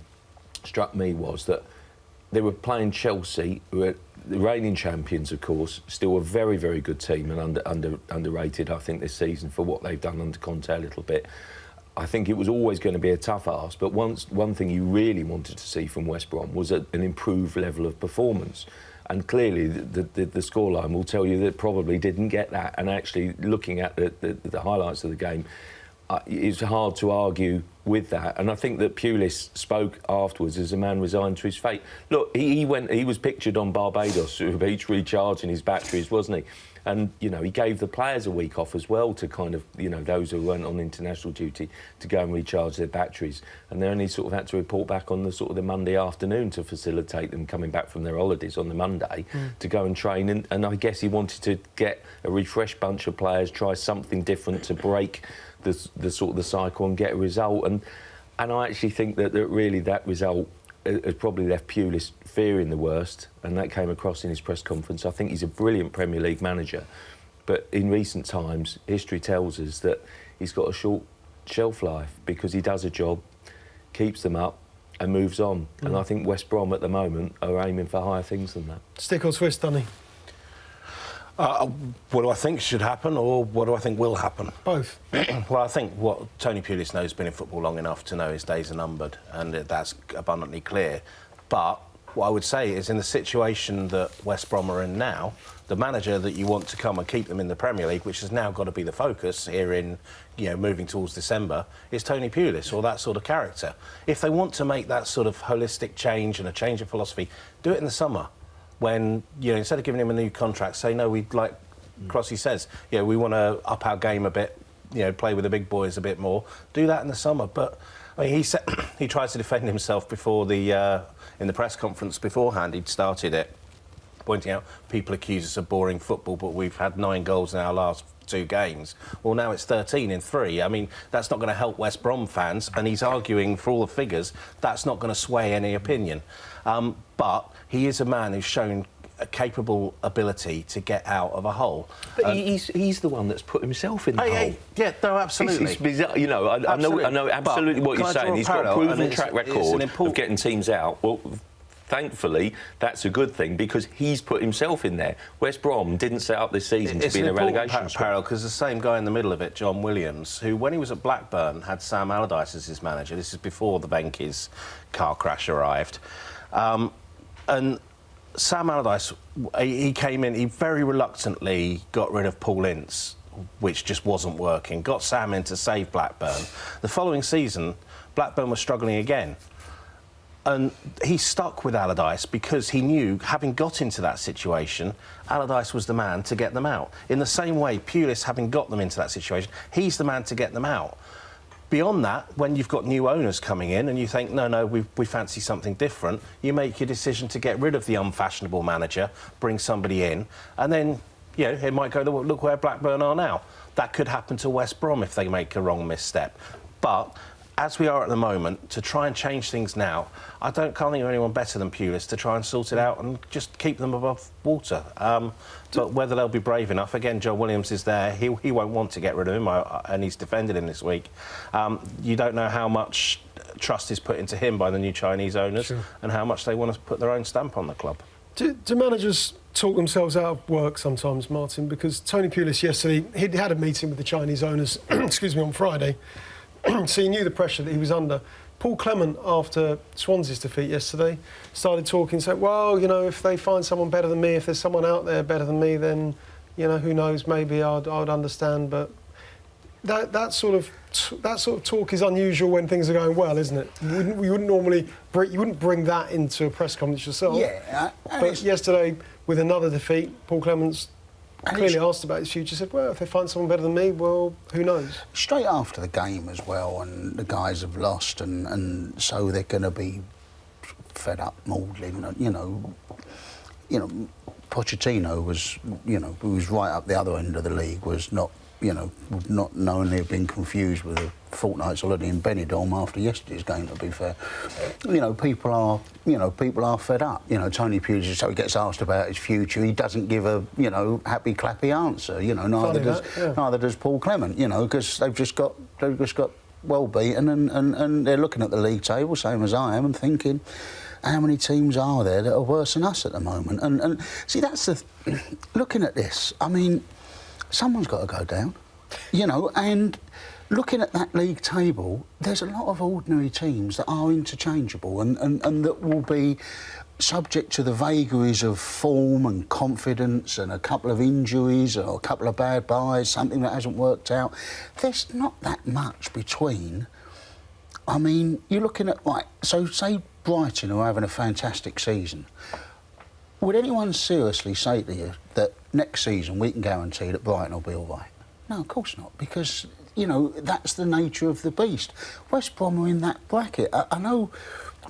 struck me was that they were playing Chelsea, who are the reigning champions, of course, still a very, very good team and underrated, I think, this season for what they've done under Conte a little bit. I think it was always going to be a tough ask, but one thing you really wanted to see from West Brom was an improved level of performance. And clearly, the scoreline will tell you that it probably didn't get that. And actually, looking at the highlights of the game, it's hard to argue with that. And I think that Pulis spoke afterwards as a man resigned to his fate. Look, he was pictured on Barbados to a beach recharging his batteries, wasn't he? And, you know, he gave the players a week off as well to kind of, you know, those who weren't on international duty to go and recharge their batteries. And they only sort of had to report back on the sort of the Monday afternoon to facilitate them coming back from their holidays on the Monday to go and train. And I guess he wanted to get a refreshed bunch of players, try something different to break the sort of the cycle and get a result. And I actually think that really that result has probably left Pulis fearing the worst, and that came across in his press conference. I think he's a brilliant Premier League manager, but in recent times, history tells us that he's got a short shelf life because he does a job, keeps them up, and moves on. And I think West Brom at the moment are aiming for higher things than that. Stick or twist, Dunny? What do I think should happen, or what do I think will happen? Both. Well, I think what Tony Pulis knows, been in football long enough to know his days are numbered, and that's abundantly clear. But what I would say is, in the situation that West Brom are in now, the manager that you want to come and keep them in the Premier League, which has now got to be the focus here in, moving towards December, is Tony Pulis, or that sort of character. If they want to make that sort of holistic change and a change of philosophy, do it in the summer. When, instead of giving him a new contract, say, no, we'd like Crossy says, we want to up our game a bit, play with the big boys a bit more. Do that in the summer. But I mean, he tries to defend himself before in the press conference beforehand. He'd started it, pointing out people accuse us of boring football, but we've had 9 goals in our last 2 games. Well, now it's 13 in 3. I mean, that's not going to help West Brom fans, and he's arguing for all the figures. That's not going to sway any opinion. But he is a man who's shown a capable ability to get out of a hole. But he's the one that's put himself in the hole. Yeah, no, absolutely. It's bizarre, I know absolutely what you're saying. He's got a proven track record of getting teams out. Well, thankfully, that's a good thing because he's put himself in there. West Brom didn't set up this season to be in a relegation parallel because the same guy in the middle of it, John Williams, who, when he was at Blackburn, had Sam Allardyce as his manager. This is before the Venky's car crash arrived. And Sam Allardyce, he came in, he very reluctantly got rid of Paul Ince, which just wasn't working, got Sam in to save Blackburn. The following season, Blackburn was struggling again. And he stuck with Allardyce because he knew, having got into that situation, Allardyce was the man to get them out. In the same way, Pulis, having got them into that situation, he's the man to get them out. Beyond that, when you've got new owners coming in and you think, no, we fancy something different, you make your decision to get rid of the unfashionable manager, bring somebody in, and then, it might go, look where Blackburn are now. That could happen to West Brom if they make a wrong misstep. But as we are at the moment, to try and change things now, I can't think of anyone better than Pulis to try and sort it out and just keep them above water. But whether they'll be brave enough, again, John Williams is there. He won't want to get rid of him, and he's defended him this week. You don't know how much trust is put into him by the new Chinese owners and how much they want to put their own stamp on the club. Do managers talk themselves out of work sometimes, Martin? Because Tony Pulis yesterday, he'd had a meeting with the Chinese owners, on Friday, so he knew the pressure that he was under. Paul Clement, after Swansea's defeat yesterday, started talking, said, well, if they find someone better than me, if there's someone out there better than me, then, who knows, maybe I'd understand. But that sort of talk is unusual when things are going well, isn't it? You wouldn't normally bring that into a press conference yourself. Yeah. But yesterday, with another defeat, Paul Clement's clearly asked about his future, said, well, if they find someone better than me, well, who knows? Straight after the game as well, and the guys have lost, and so they're going to be fed up, maudlin. Pochettino was, who was right up the other end of the league, was not knowing he'd been confused with a fortnight's holiday in Benidorm after yesterday's game, to be fair. People are fed up. Tony Pulis, so he gets asked about his future, he doesn't give a, happy clappy answer. Neither does Paul Clement, because they've just got well beaten and they're looking at the league table, same as I am, and thinking, how many teams are there that are worse than us at the moment? And see, that's looking at this, I mean, someone's got to go down, and looking at that league table, there's a lot of ordinary teams that are interchangeable and that will be subject to the vagaries of form and confidence and a couple of injuries or a couple of bad buys, something that hasn't worked out. There's not that much between. I mean, you're looking at, so say Brighton are having a fantastic season. Would anyone seriously say to you that next season we can guarantee that Brighton will be all right? No, of course not, because, that's the nature of the beast. West Brom are in that bracket. I know,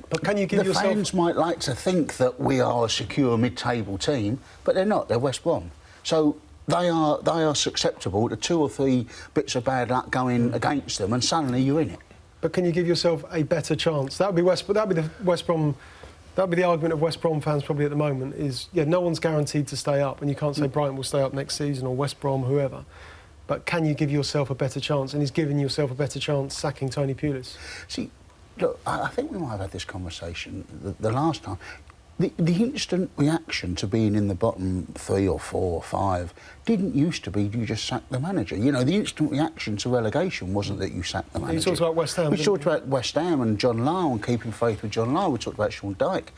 but can you give the fans might like to think that we are a secure mid-table team, but they're not. They're West Brom. So they are susceptible to 2 or 3 bits of bad luck going against them, and suddenly you're in it. But can you give yourself a better chance? That would be the West Brom. That would be the argument of West Brom fans probably at the moment. Is no one's guaranteed to stay up, and you can't say Brighton will stay up next season or West Brom, whoever. But can you give yourself a better chance? And he's giving yourself a better chance sacking Tony Pulis. See, look, I think we might have had this conversation the last time. The instant reaction to being in the bottom 3 or 4 or 5 didn't used to be you just sack the manager. You know, the instant reaction to relegation wasn't that you sacked the manager. You talked about West Ham. We talked about West Ham and John Lyall and keeping faith with John Lyall. We talked about Sean Dyche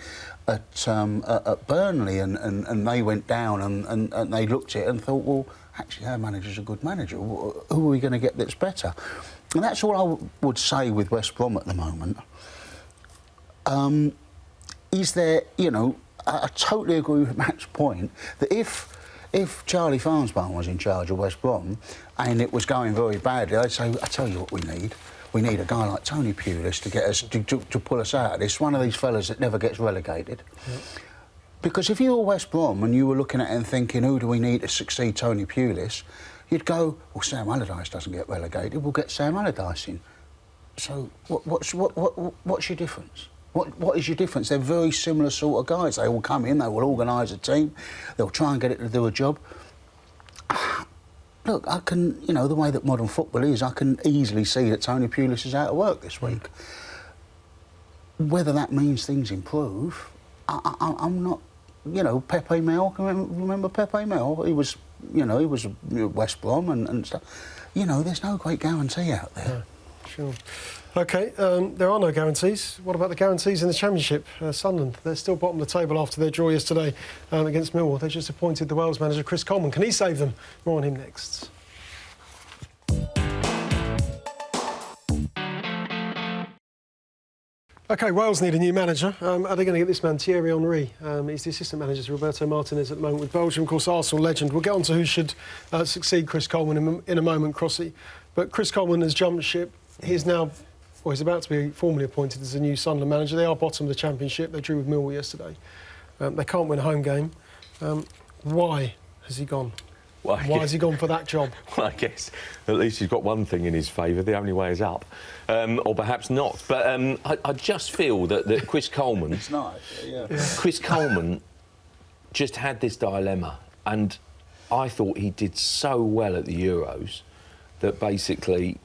at Burnley, and they went down and they looked at it and thought, well, actually, our manager's a good manager. Who are we going to get that's better? And that's all I would say with West Brom at the moment. Is there, I totally agree with Matt's point that if Charlie Farnsworth was in charge of West Brom and it was going very badly, I'd say, I tell you what we need. We need a guy like Tony Pulis to get us to pull us out of this. One of these fellas that never gets relegated. Yeah. Because if you were West Brom and you were looking at it and thinking, who do we need to succeed Tony Pulis, you'd go, well, Sam Allardyce doesn't get relegated. We'll get Sam Allardyce in. So what's your difference? What is your difference? They're very similar sort of guys. They will come in, they will organise a team, they'll try and get it to do a job. Look, I can, the way that modern football is, I can easily see that Tony Pulis is out of work this week. Whether that means things improve, I'm not, Pepe Mel, remember Pepe Mel? He was West Brom and stuff. There's no great guarantee out there. No, sure. OK, there are no guarantees. What about the guarantees in the Championship? Sunderland, they're still bottom of the table after their draw yesterday against Millwall. They just appointed the Wales manager, Chris Coleman. Can he save them? More on him next. OK, Wales need a new manager. Are they going to get this man, Thierry Henry? He's the assistant manager to Roberto Martinez at the moment with Belgium. Of course, Arsenal legend. We'll get on to who should succeed Chris Coleman in a moment, Crossy. But Chris Coleman has jumped ship. He's about to be formally appointed as the new Sunderland manager. They are bottom of the Championship. They drew with Millwall yesterday. They can't win a home game. Why has he gone? Why has he gone for that job? Well, I guess at least he's got one thing in his favour. The only way is up. Or perhaps not. But I just feel that Chris Coleman... It's not, yeah. Chris Coleman just had this dilemma. And I thought he did so well at the Euros that basically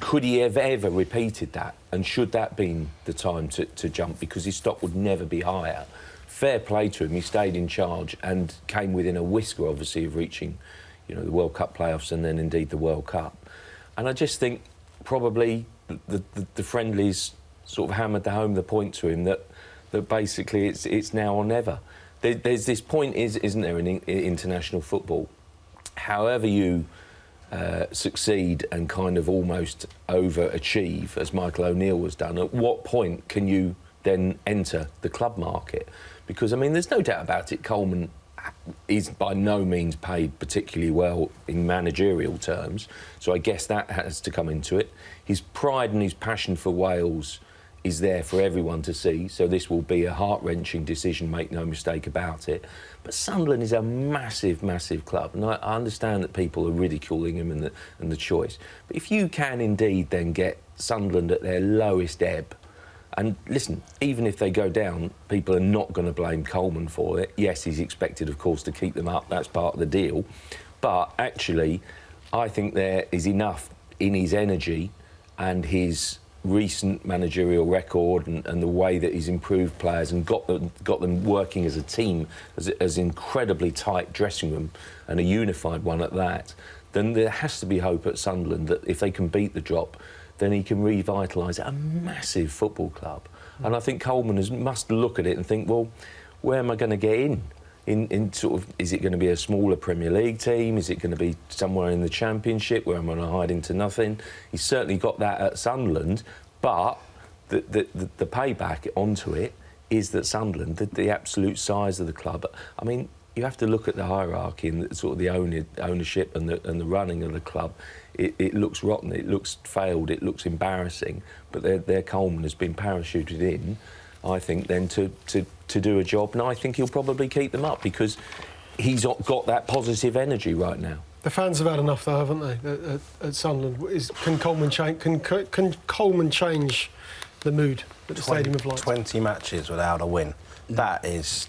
could he have ever repeated that? And should that been the time to jump? Because his stock would never be higher. Fair play to him. He stayed in charge and came within a whisker, obviously, of reaching, the World Cup playoffs and then indeed the World Cup. And I just think probably the friendlies sort of hammered home the point to him that basically it's now or never. There's this point, isn't there, in international football? However you succeed and kind of almost overachieve, as Michael O'Neill has done, at what point can you then enter the club market? Because, there's no doubt about it, Coleman is by no means paid particularly well in managerial terms, so I guess that has to come into it. His pride and his passion for Wales is there for everyone to see, so this will be a heart-wrenching decision, make no mistake about it. But Sunderland is a massive, massive club, and I understand that people are ridiculing him and the choice. But if you can indeed then get Sunderland at their lowest ebb, and listen, even if they go down, people are not going to blame Coleman for it. Yes, he's expected, of course, to keep them up. That's part of the deal. But actually, I think there is enough in his energy and his recent managerial record and the way that he's improved players and got them working as a team, as incredibly tight dressing room and a unified one at that, then there has to be hope at Sunderland that if they can beat the drop, then he can revitalise a massive football club. And I think Coleman must look at it and think, well, where am I going to get in? In sort of, is it going to be a smaller Premier League team? Is it going to be somewhere in the Championship where I'm going to hide into nothing? He's certainly got that at Sunderland, but the payback onto it is that Sunderland, the absolute size of the club, you have to look at the hierarchy and sort of the ownership and the running of the club. It looks rotten, it looks failed, it looks embarrassing, but their Coleman has been parachuted in, I think, then to do a job, and I think he'll probably keep them up because he's got that positive energy right now. The fans have had enough, though, haven't they? At Sunderland, can Coleman change? Can Coleman change the mood at the Stadium of Light? 20 matches without a win. That's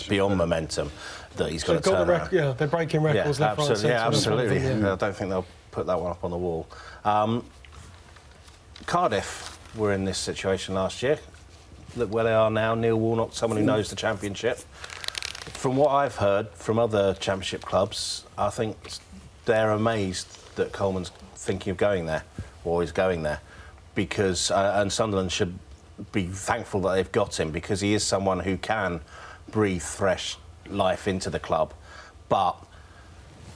beyond momentum that he's got to turn around. Yeah, they're breaking records left, right, centre. Absolutely. I don't think they'll put that one up on the wall. Cardiff were in this situation last year. Look where they are now. Neil Warnock, someone who knows the Championship. From what I've heard from other Championship clubs, I think they're amazed that Coleman's thinking of going there, or is going there, because and Sunderland should be thankful that they've got him, because he is someone who can breathe fresh life into the club. But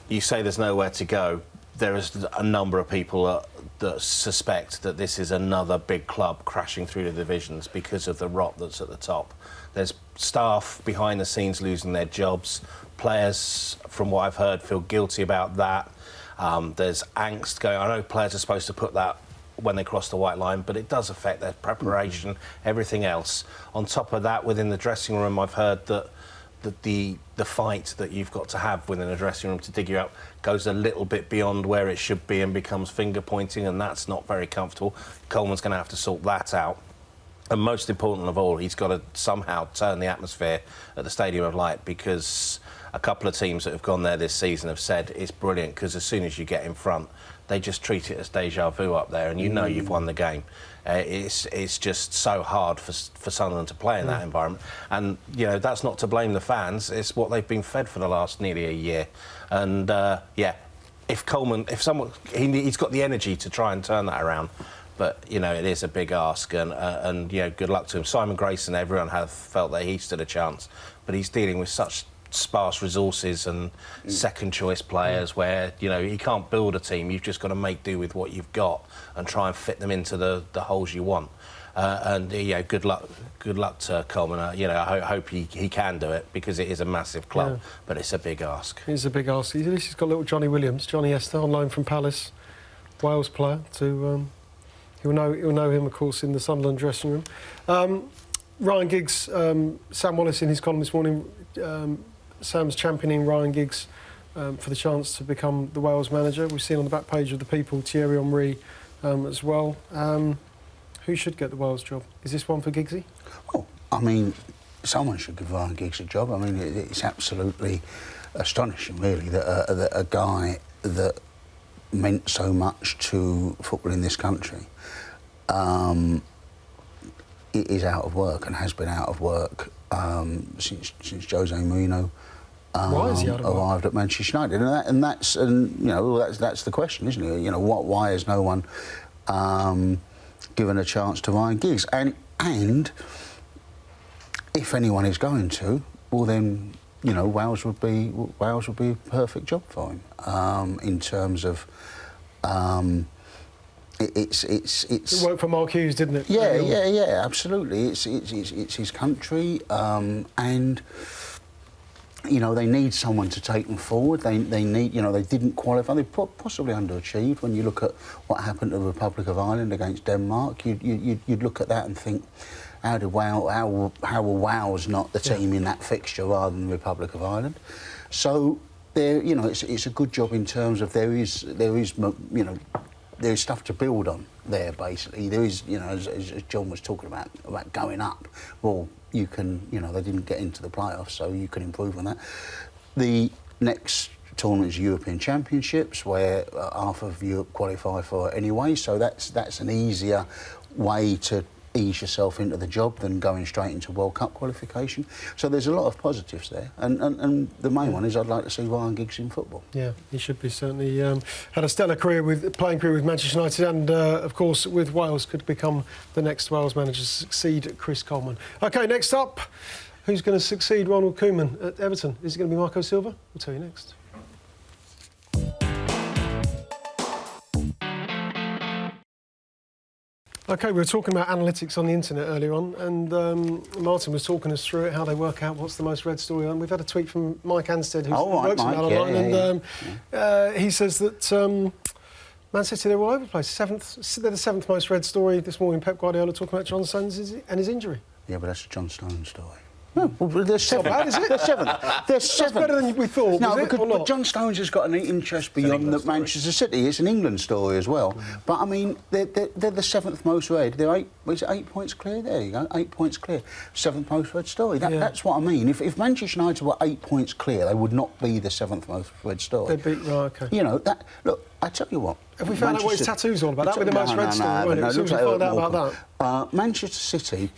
you say there's nowhere to go. There is a number of people that suspect that this is another big club crashing through the divisions because of the rot that's at the top. There's staff behind the scenes losing their jobs. Players, from what I've heard, feel guilty about that. There's angst going. I know players are supposed to put that when they cross the white line, but it does affect their preparation, everything else. On top of that, within the dressing room, I've heard that the fight that you've got to have within a dressing room to dig you out goes a little bit beyond where it should be and becomes finger pointing, and that's not very comfortable. Coleman's going to have to sort that out. And most important of all, he's got to somehow turn the atmosphere at the Stadium of Light, because a couple of teams that have gone there this season have said it's brilliant, because as soon as you get in front, they just treat it as deja vu up there, and you know you've won the game. It's just so hard for Sunderland to play in that environment, and you know that's not to blame the fans. It's what they've been fed for the last nearly a year, and if Coleman, he's got the energy to try and turn that around. But, you know, it is a big ask, and you know, good luck to him. Simon Grayson, everyone have felt that he stood a chance, but he's dealing with such sparse resources and second-choice players where, you know, you can't build a team. You've just got to make do with what you've got and try and fit them into the holes you want. And, you know, good luck to Coleman. You know, I hope he can do it, because it is a massive club, but it's a big ask. It's a big ask. At least he's got little Johnny Williams, Johnny Esther, on loan from Palace, Wales player, to... You'll know him, of course, in the Sunderland dressing room. Ryan Giggs, Sam Wallace in his column this morning, Sam's championing Ryan Giggs for the chance to become the Wales manager. We've seen on the back page of The People, Thierry Henry as well. Who should get the Wales job? Is this one for Giggsy? Well, I mean, someone should give Ryan Giggs a job. I mean, it's absolutely astonishing, really, that a guy that meant so much to football in this country is out of work, and has been out of work since Jose Mourinho arrived at Manchester United, and that's the question, isn't it? You know, why has no one given a chance to Ryan Giggs? And if anyone is going to, well then, you know, Wales would be a perfect job for him in terms of. It worked for Mark Hughes, didn't it? Yeah, absolutely. It's his country, and you know they need someone to take them forward. They need, you know, they didn't qualify. They possibly underachieved. When you look at what happened to the Republic of Ireland against Denmark, you'd look at that and think, how were Wales not the team in that fixture rather than the Republic of Ireland? So there, you know, it's a good job in terms of there is you know. There's stuff to build on there, basically. There is, you know, as John was talking about going up. Well, you can, you know, they didn't get into the playoffs, so you can improve on that. The next tournament is European Championships, where half of Europe qualify for it anyway, so that's an easier way to ease yourself into the job than going straight into World Cup qualification. So there's a lot of positives there, and the main one is I'd like to see Ryan Giggs in football. Yeah, he should be, certainly. Had a stellar playing career with Manchester United, and of course with Wales, could become the next Wales manager to succeed Chris Coleman. OK, next up, who's going to succeed Ronald Koeman at Everton? Is it going to be Marco Silva? We'll tell you next. OK, we were talking about analytics on the internet earlier on, and Martin was talking us through it, how they work out what's the most read story. And we've had a tweet from Mike Anstead, who works in that online, and he says that Man City, they're all over the place. They're the seventh most read story this morning. Pep Guardiola talking about John Stones and his injury. Yeah, but that's a John Stones story. No, well, they're seventh. bad, is it? They're seventh. They're seventh. That's better than we thought, No, was it, because or not? but John Stones has got an interest beyond that Manchester City. It's an England story as well. But, I mean, they're the seventh most read. They're 8 points clear? There you go, 8 points clear. Seventh most read story. That's what I mean. If Manchester United were 8 points clear, they would not be the seventh most read story. They'd be, right, OK. You know, that... Look, I tell you what... Have we found out what his tattoo's all about? That would be the most read story, wouldn't it? As soon as we find out about that. Manchester City...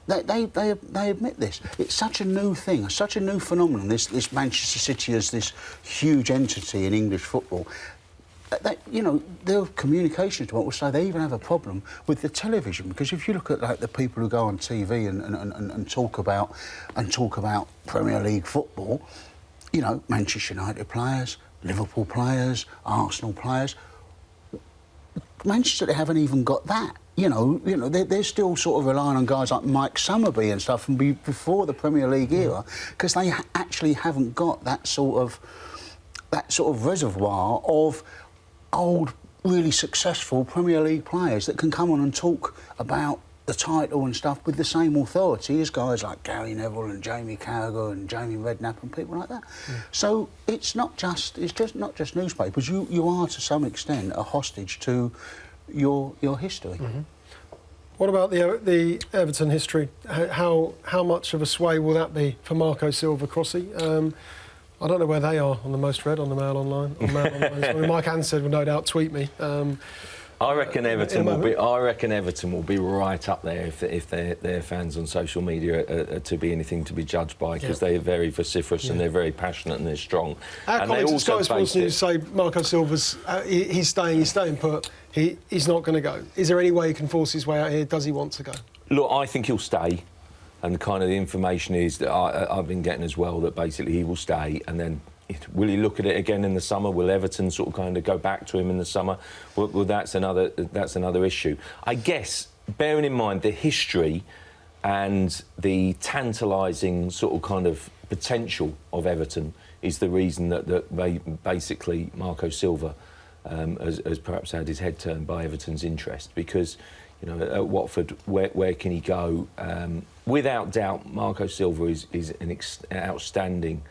They admit this. It's such a new thing, such a new phenomenon, this Manchester City as this huge entity in English football. You know, their communications department will say they even have a problem with the television, because if you look at like the people who go on TV and talk about Premier League football, you know, Manchester United players, Liverpool players, Arsenal players, Manchester, they haven't even got that. You know, they're still sort of relying on guys like Mike Summerby and stuff from before the Premier League era, because they actually haven't got that sort of reservoir of old, really successful Premier League players that can come on and talk about the title and stuff with the same authority as guys like Gary Neville and Jamie Carragher and Jamie Redknapp and people like that. So it's not just newspapers. You are to some extent a hostage to your history. What about the Everton history? How much of a sway will that be for Marco Silva, Crossy? I don't know where they are on the most read on the Mail Online. I mean, Mike Ansted will no doubt tweet me. I reckon Everton will be right up there if their fans on social media are to be anything to be judged by, because they're very vociferous and they're very passionate and they're strong. Our and they colleagues at also Sky Sports News say Marco Silva's he's staying put. He's not going to go. Is there any way he can force his way out here? Does he want to go? Look, I think he'll stay, and kind of the information is that I've been getting as well, that basically he will stay, and then will he look at it again in the summer? Will Everton sort of kind of go back to him in the summer? Well, that's another issue. I guess, bearing in mind the history and the tantalising sort of kind of potential of Everton is the reason that basically Marco Silva has perhaps had his head turned by Everton's interest, because, you know, at Watford, where can he go? Without doubt, Marco Silva is an outstanding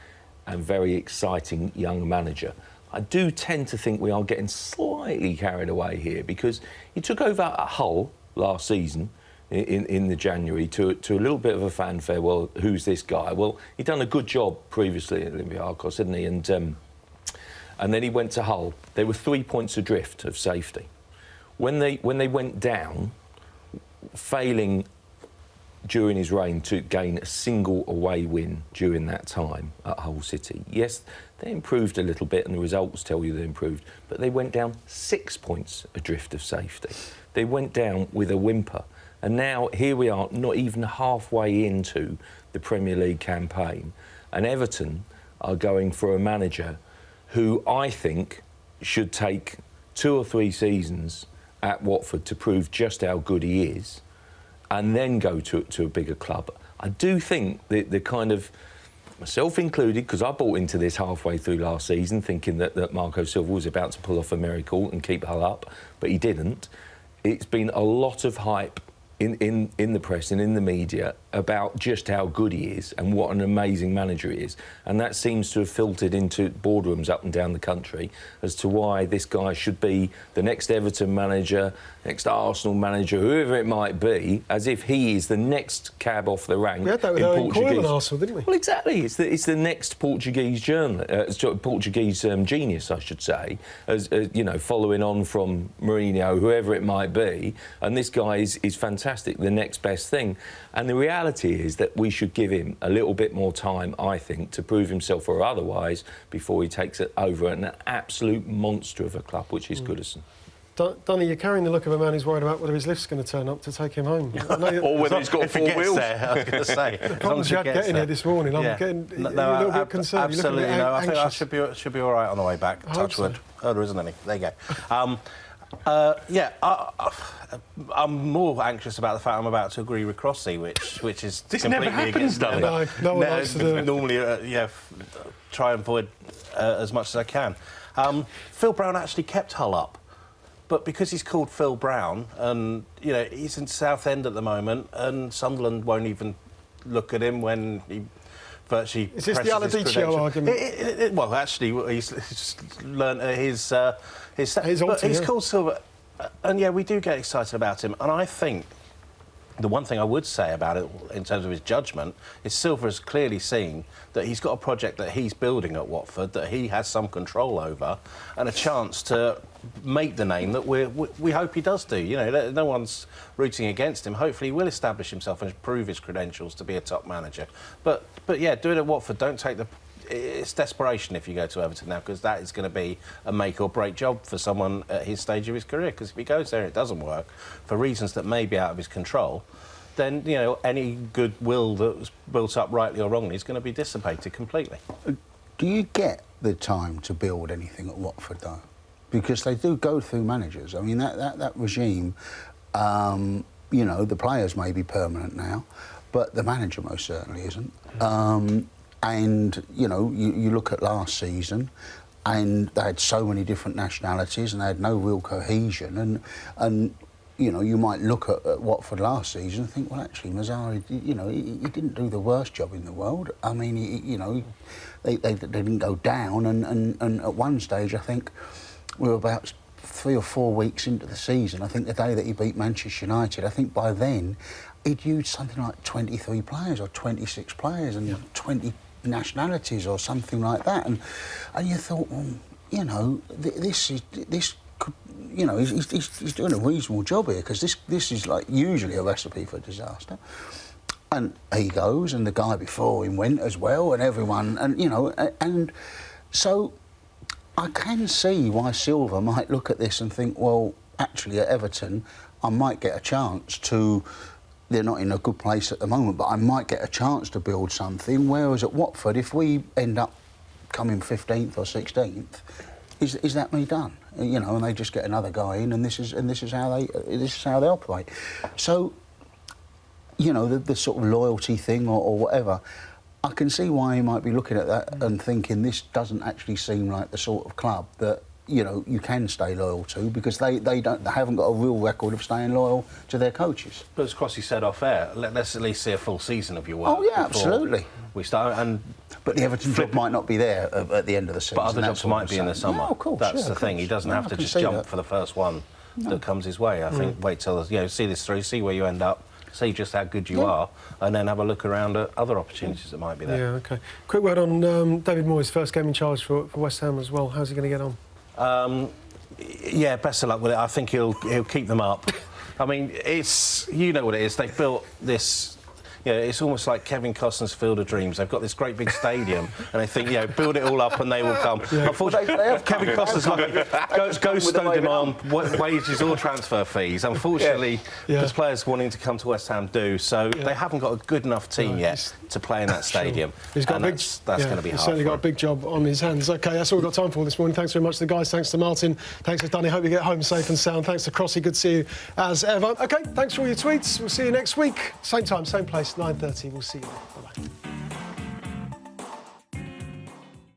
and very exciting young manager. I do tend to think we are getting slightly carried away here, because he took over at Hull last season in the January to a little bit of a fanfare. Well, who's this guy? Well, he'd done a good job previously at Olympiacos, hadn't he? And then he went to Hull. They were 3 points adrift of safety. When they went down, failing during his reign to gain a single away win during that time at Hull City. Yes, they improved a little bit and the results tell you they improved, but they went down 6 points adrift of safety. They went down with a whimper. And now here we are, not even halfway into the Premier League campaign, and Everton are going for a manager who I think should take 2 or 3 seasons at Watford to prove just how good he is, and then go to a bigger club. I do think the kind of, myself included, because I bought into this halfway through last season thinking that Marco Silva was about to pull off a miracle and keep Hull up, but he didn't. It's been a lot of hype in the press and in the media about just how good he is and what an amazing manager he is, and that seems to have filtered into boardrooms up and down the country as to why this guy should be the next Everton manager, next Arsenal manager, whoever it might be, as if he is the next cab off the rank. We had that with Coleman Arsenal, didn't we? Well, exactly. It's the next Portuguese Portuguese genius, I should say, as you know, following on from Mourinho, whoever it might be, and this guy is fantastic, the next best thing. And the reality is that we should give him a little bit more time, I think, to prove himself or otherwise before he takes it over an absolute monster of a club, which is Goodison. Dunny, you're carrying the look of a man who's worried about whether his lift's going to turn up to take him home. Or whether he's got 4 wheels. There, I was going to say. The problems you had getting here this morning, I'm getting a little bit concerned. Absolutely, no. I think I should be all right on the way back. Touch wood. Oh, there isn't any. There you go. I'm more anxious about the fact I'm about to agree with Crossy, which is this completely never happens, does it? No one likes to do it. Normally, try and avoid as much as I can. Phil Brown actually kept Hull up, but because he's called Phil Brown, and you know he's in Southend at the moment, and Sunderland won't even look at him when he virtually... Is this the Aladiccio argument? Well, actually, he's just learnt his but he's called Silva, and yeah, we do get excited about him. And I think the one thing I would say about it, in terms of his judgment, is Silva has clearly seen that he's got a project that he's building at Watford that he has some control over, and a chance to make the name that we hope he does do. You know, no one's rooting against him. Hopefully, he will establish himself and prove his credentials to be a top manager. But yeah, do it at Watford. Don't take the... It's desperation if you go to Everton now, because that is going to be a make or break job for someone at his stage of his career. Because if he goes there and it doesn't work for reasons that may be out of his control, then, you know, any goodwill that was built up rightly or wrongly is going to be dissipated completely. Do you get the time to build anything at Watford, though? Because they do go through managers. I mean, that regime, you know, the players may be permanent now, but the manager most certainly isn't. And, you know, you look at last season, and they had so many different nationalities and they had no real cohesion. And you know, you might look at Watford last season and think, well, actually, Mazzari, you know, he didn't do the worst job in the world. I mean, you know, they didn't go down. And at one stage, I think, we were about 3 or 4 weeks into the season. I think the day that he beat Manchester United, I think by then, he'd used something like 23 players or 26 players and 20 nationalities or something like that. And you thought, well, you know, this could, you know, he's doing a reasonable job here, because this is like usually a recipe for disaster. And he goes, and the guy before him went as well, and everyone, and you know, and so I can see why Silva might look at this and think, well, actually at Everton, I might get a chance to. They're not in a good place at the moment, but I might get a chance to build something. Whereas at Watford, if we end up coming 15th or 16th, is that me done? You know, and they just get another guy in, and this is how they operate. So, you know, the sort of loyalty thing or whatever, I can see why he might be looking at that and thinking this doesn't actually seem like the sort of club that, you know, you can stay loyal to, because they haven't got a real record of staying loyal to their coaches. But as Crossy said off air, let's at least see a full season of your work. Oh yeah, absolutely. We start, but the Everton job might not be there at the end of the season. But other jobs might be in the summer. Yeah, of course. That's the thing. He doesn't have to just jump for the first one that comes his way. I think wait till, you know, see this through, see where you end up, see just how good you are, and then have a look around at other opportunities that might be there. Yeah, OK. Quick word on David Moyes' first game in charge for West Ham as well. How's he going to get on? Yeah, best of luck with it. I think he'll keep them up. I mean, it's, you know what it is. They've built this. You know, it's almost like Kevin Costner's Field of Dreams. They've got this great big stadium, and they think, you know, build it all up and they will come. Yeah. Unfortunately, Kevin Costner's money goes no demand wages or transfer fees. Unfortunately, because players wanting to come to West Ham do, so they haven't got a good enough team yet to play in that stadium. Sure. He's got that's going to be hard. He's certainly got a big job on his hands. OK, that's all we've got time for this morning. Thanks very much to the guys. Thanks to Martin. Thanks to Dunny. Hope you get home safe and sound. Thanks to Crossy. Good to see you as ever. OK, thanks for all your tweets. We'll see you next week. Same time, same place, 9:30. We'll see you then. Bye-bye.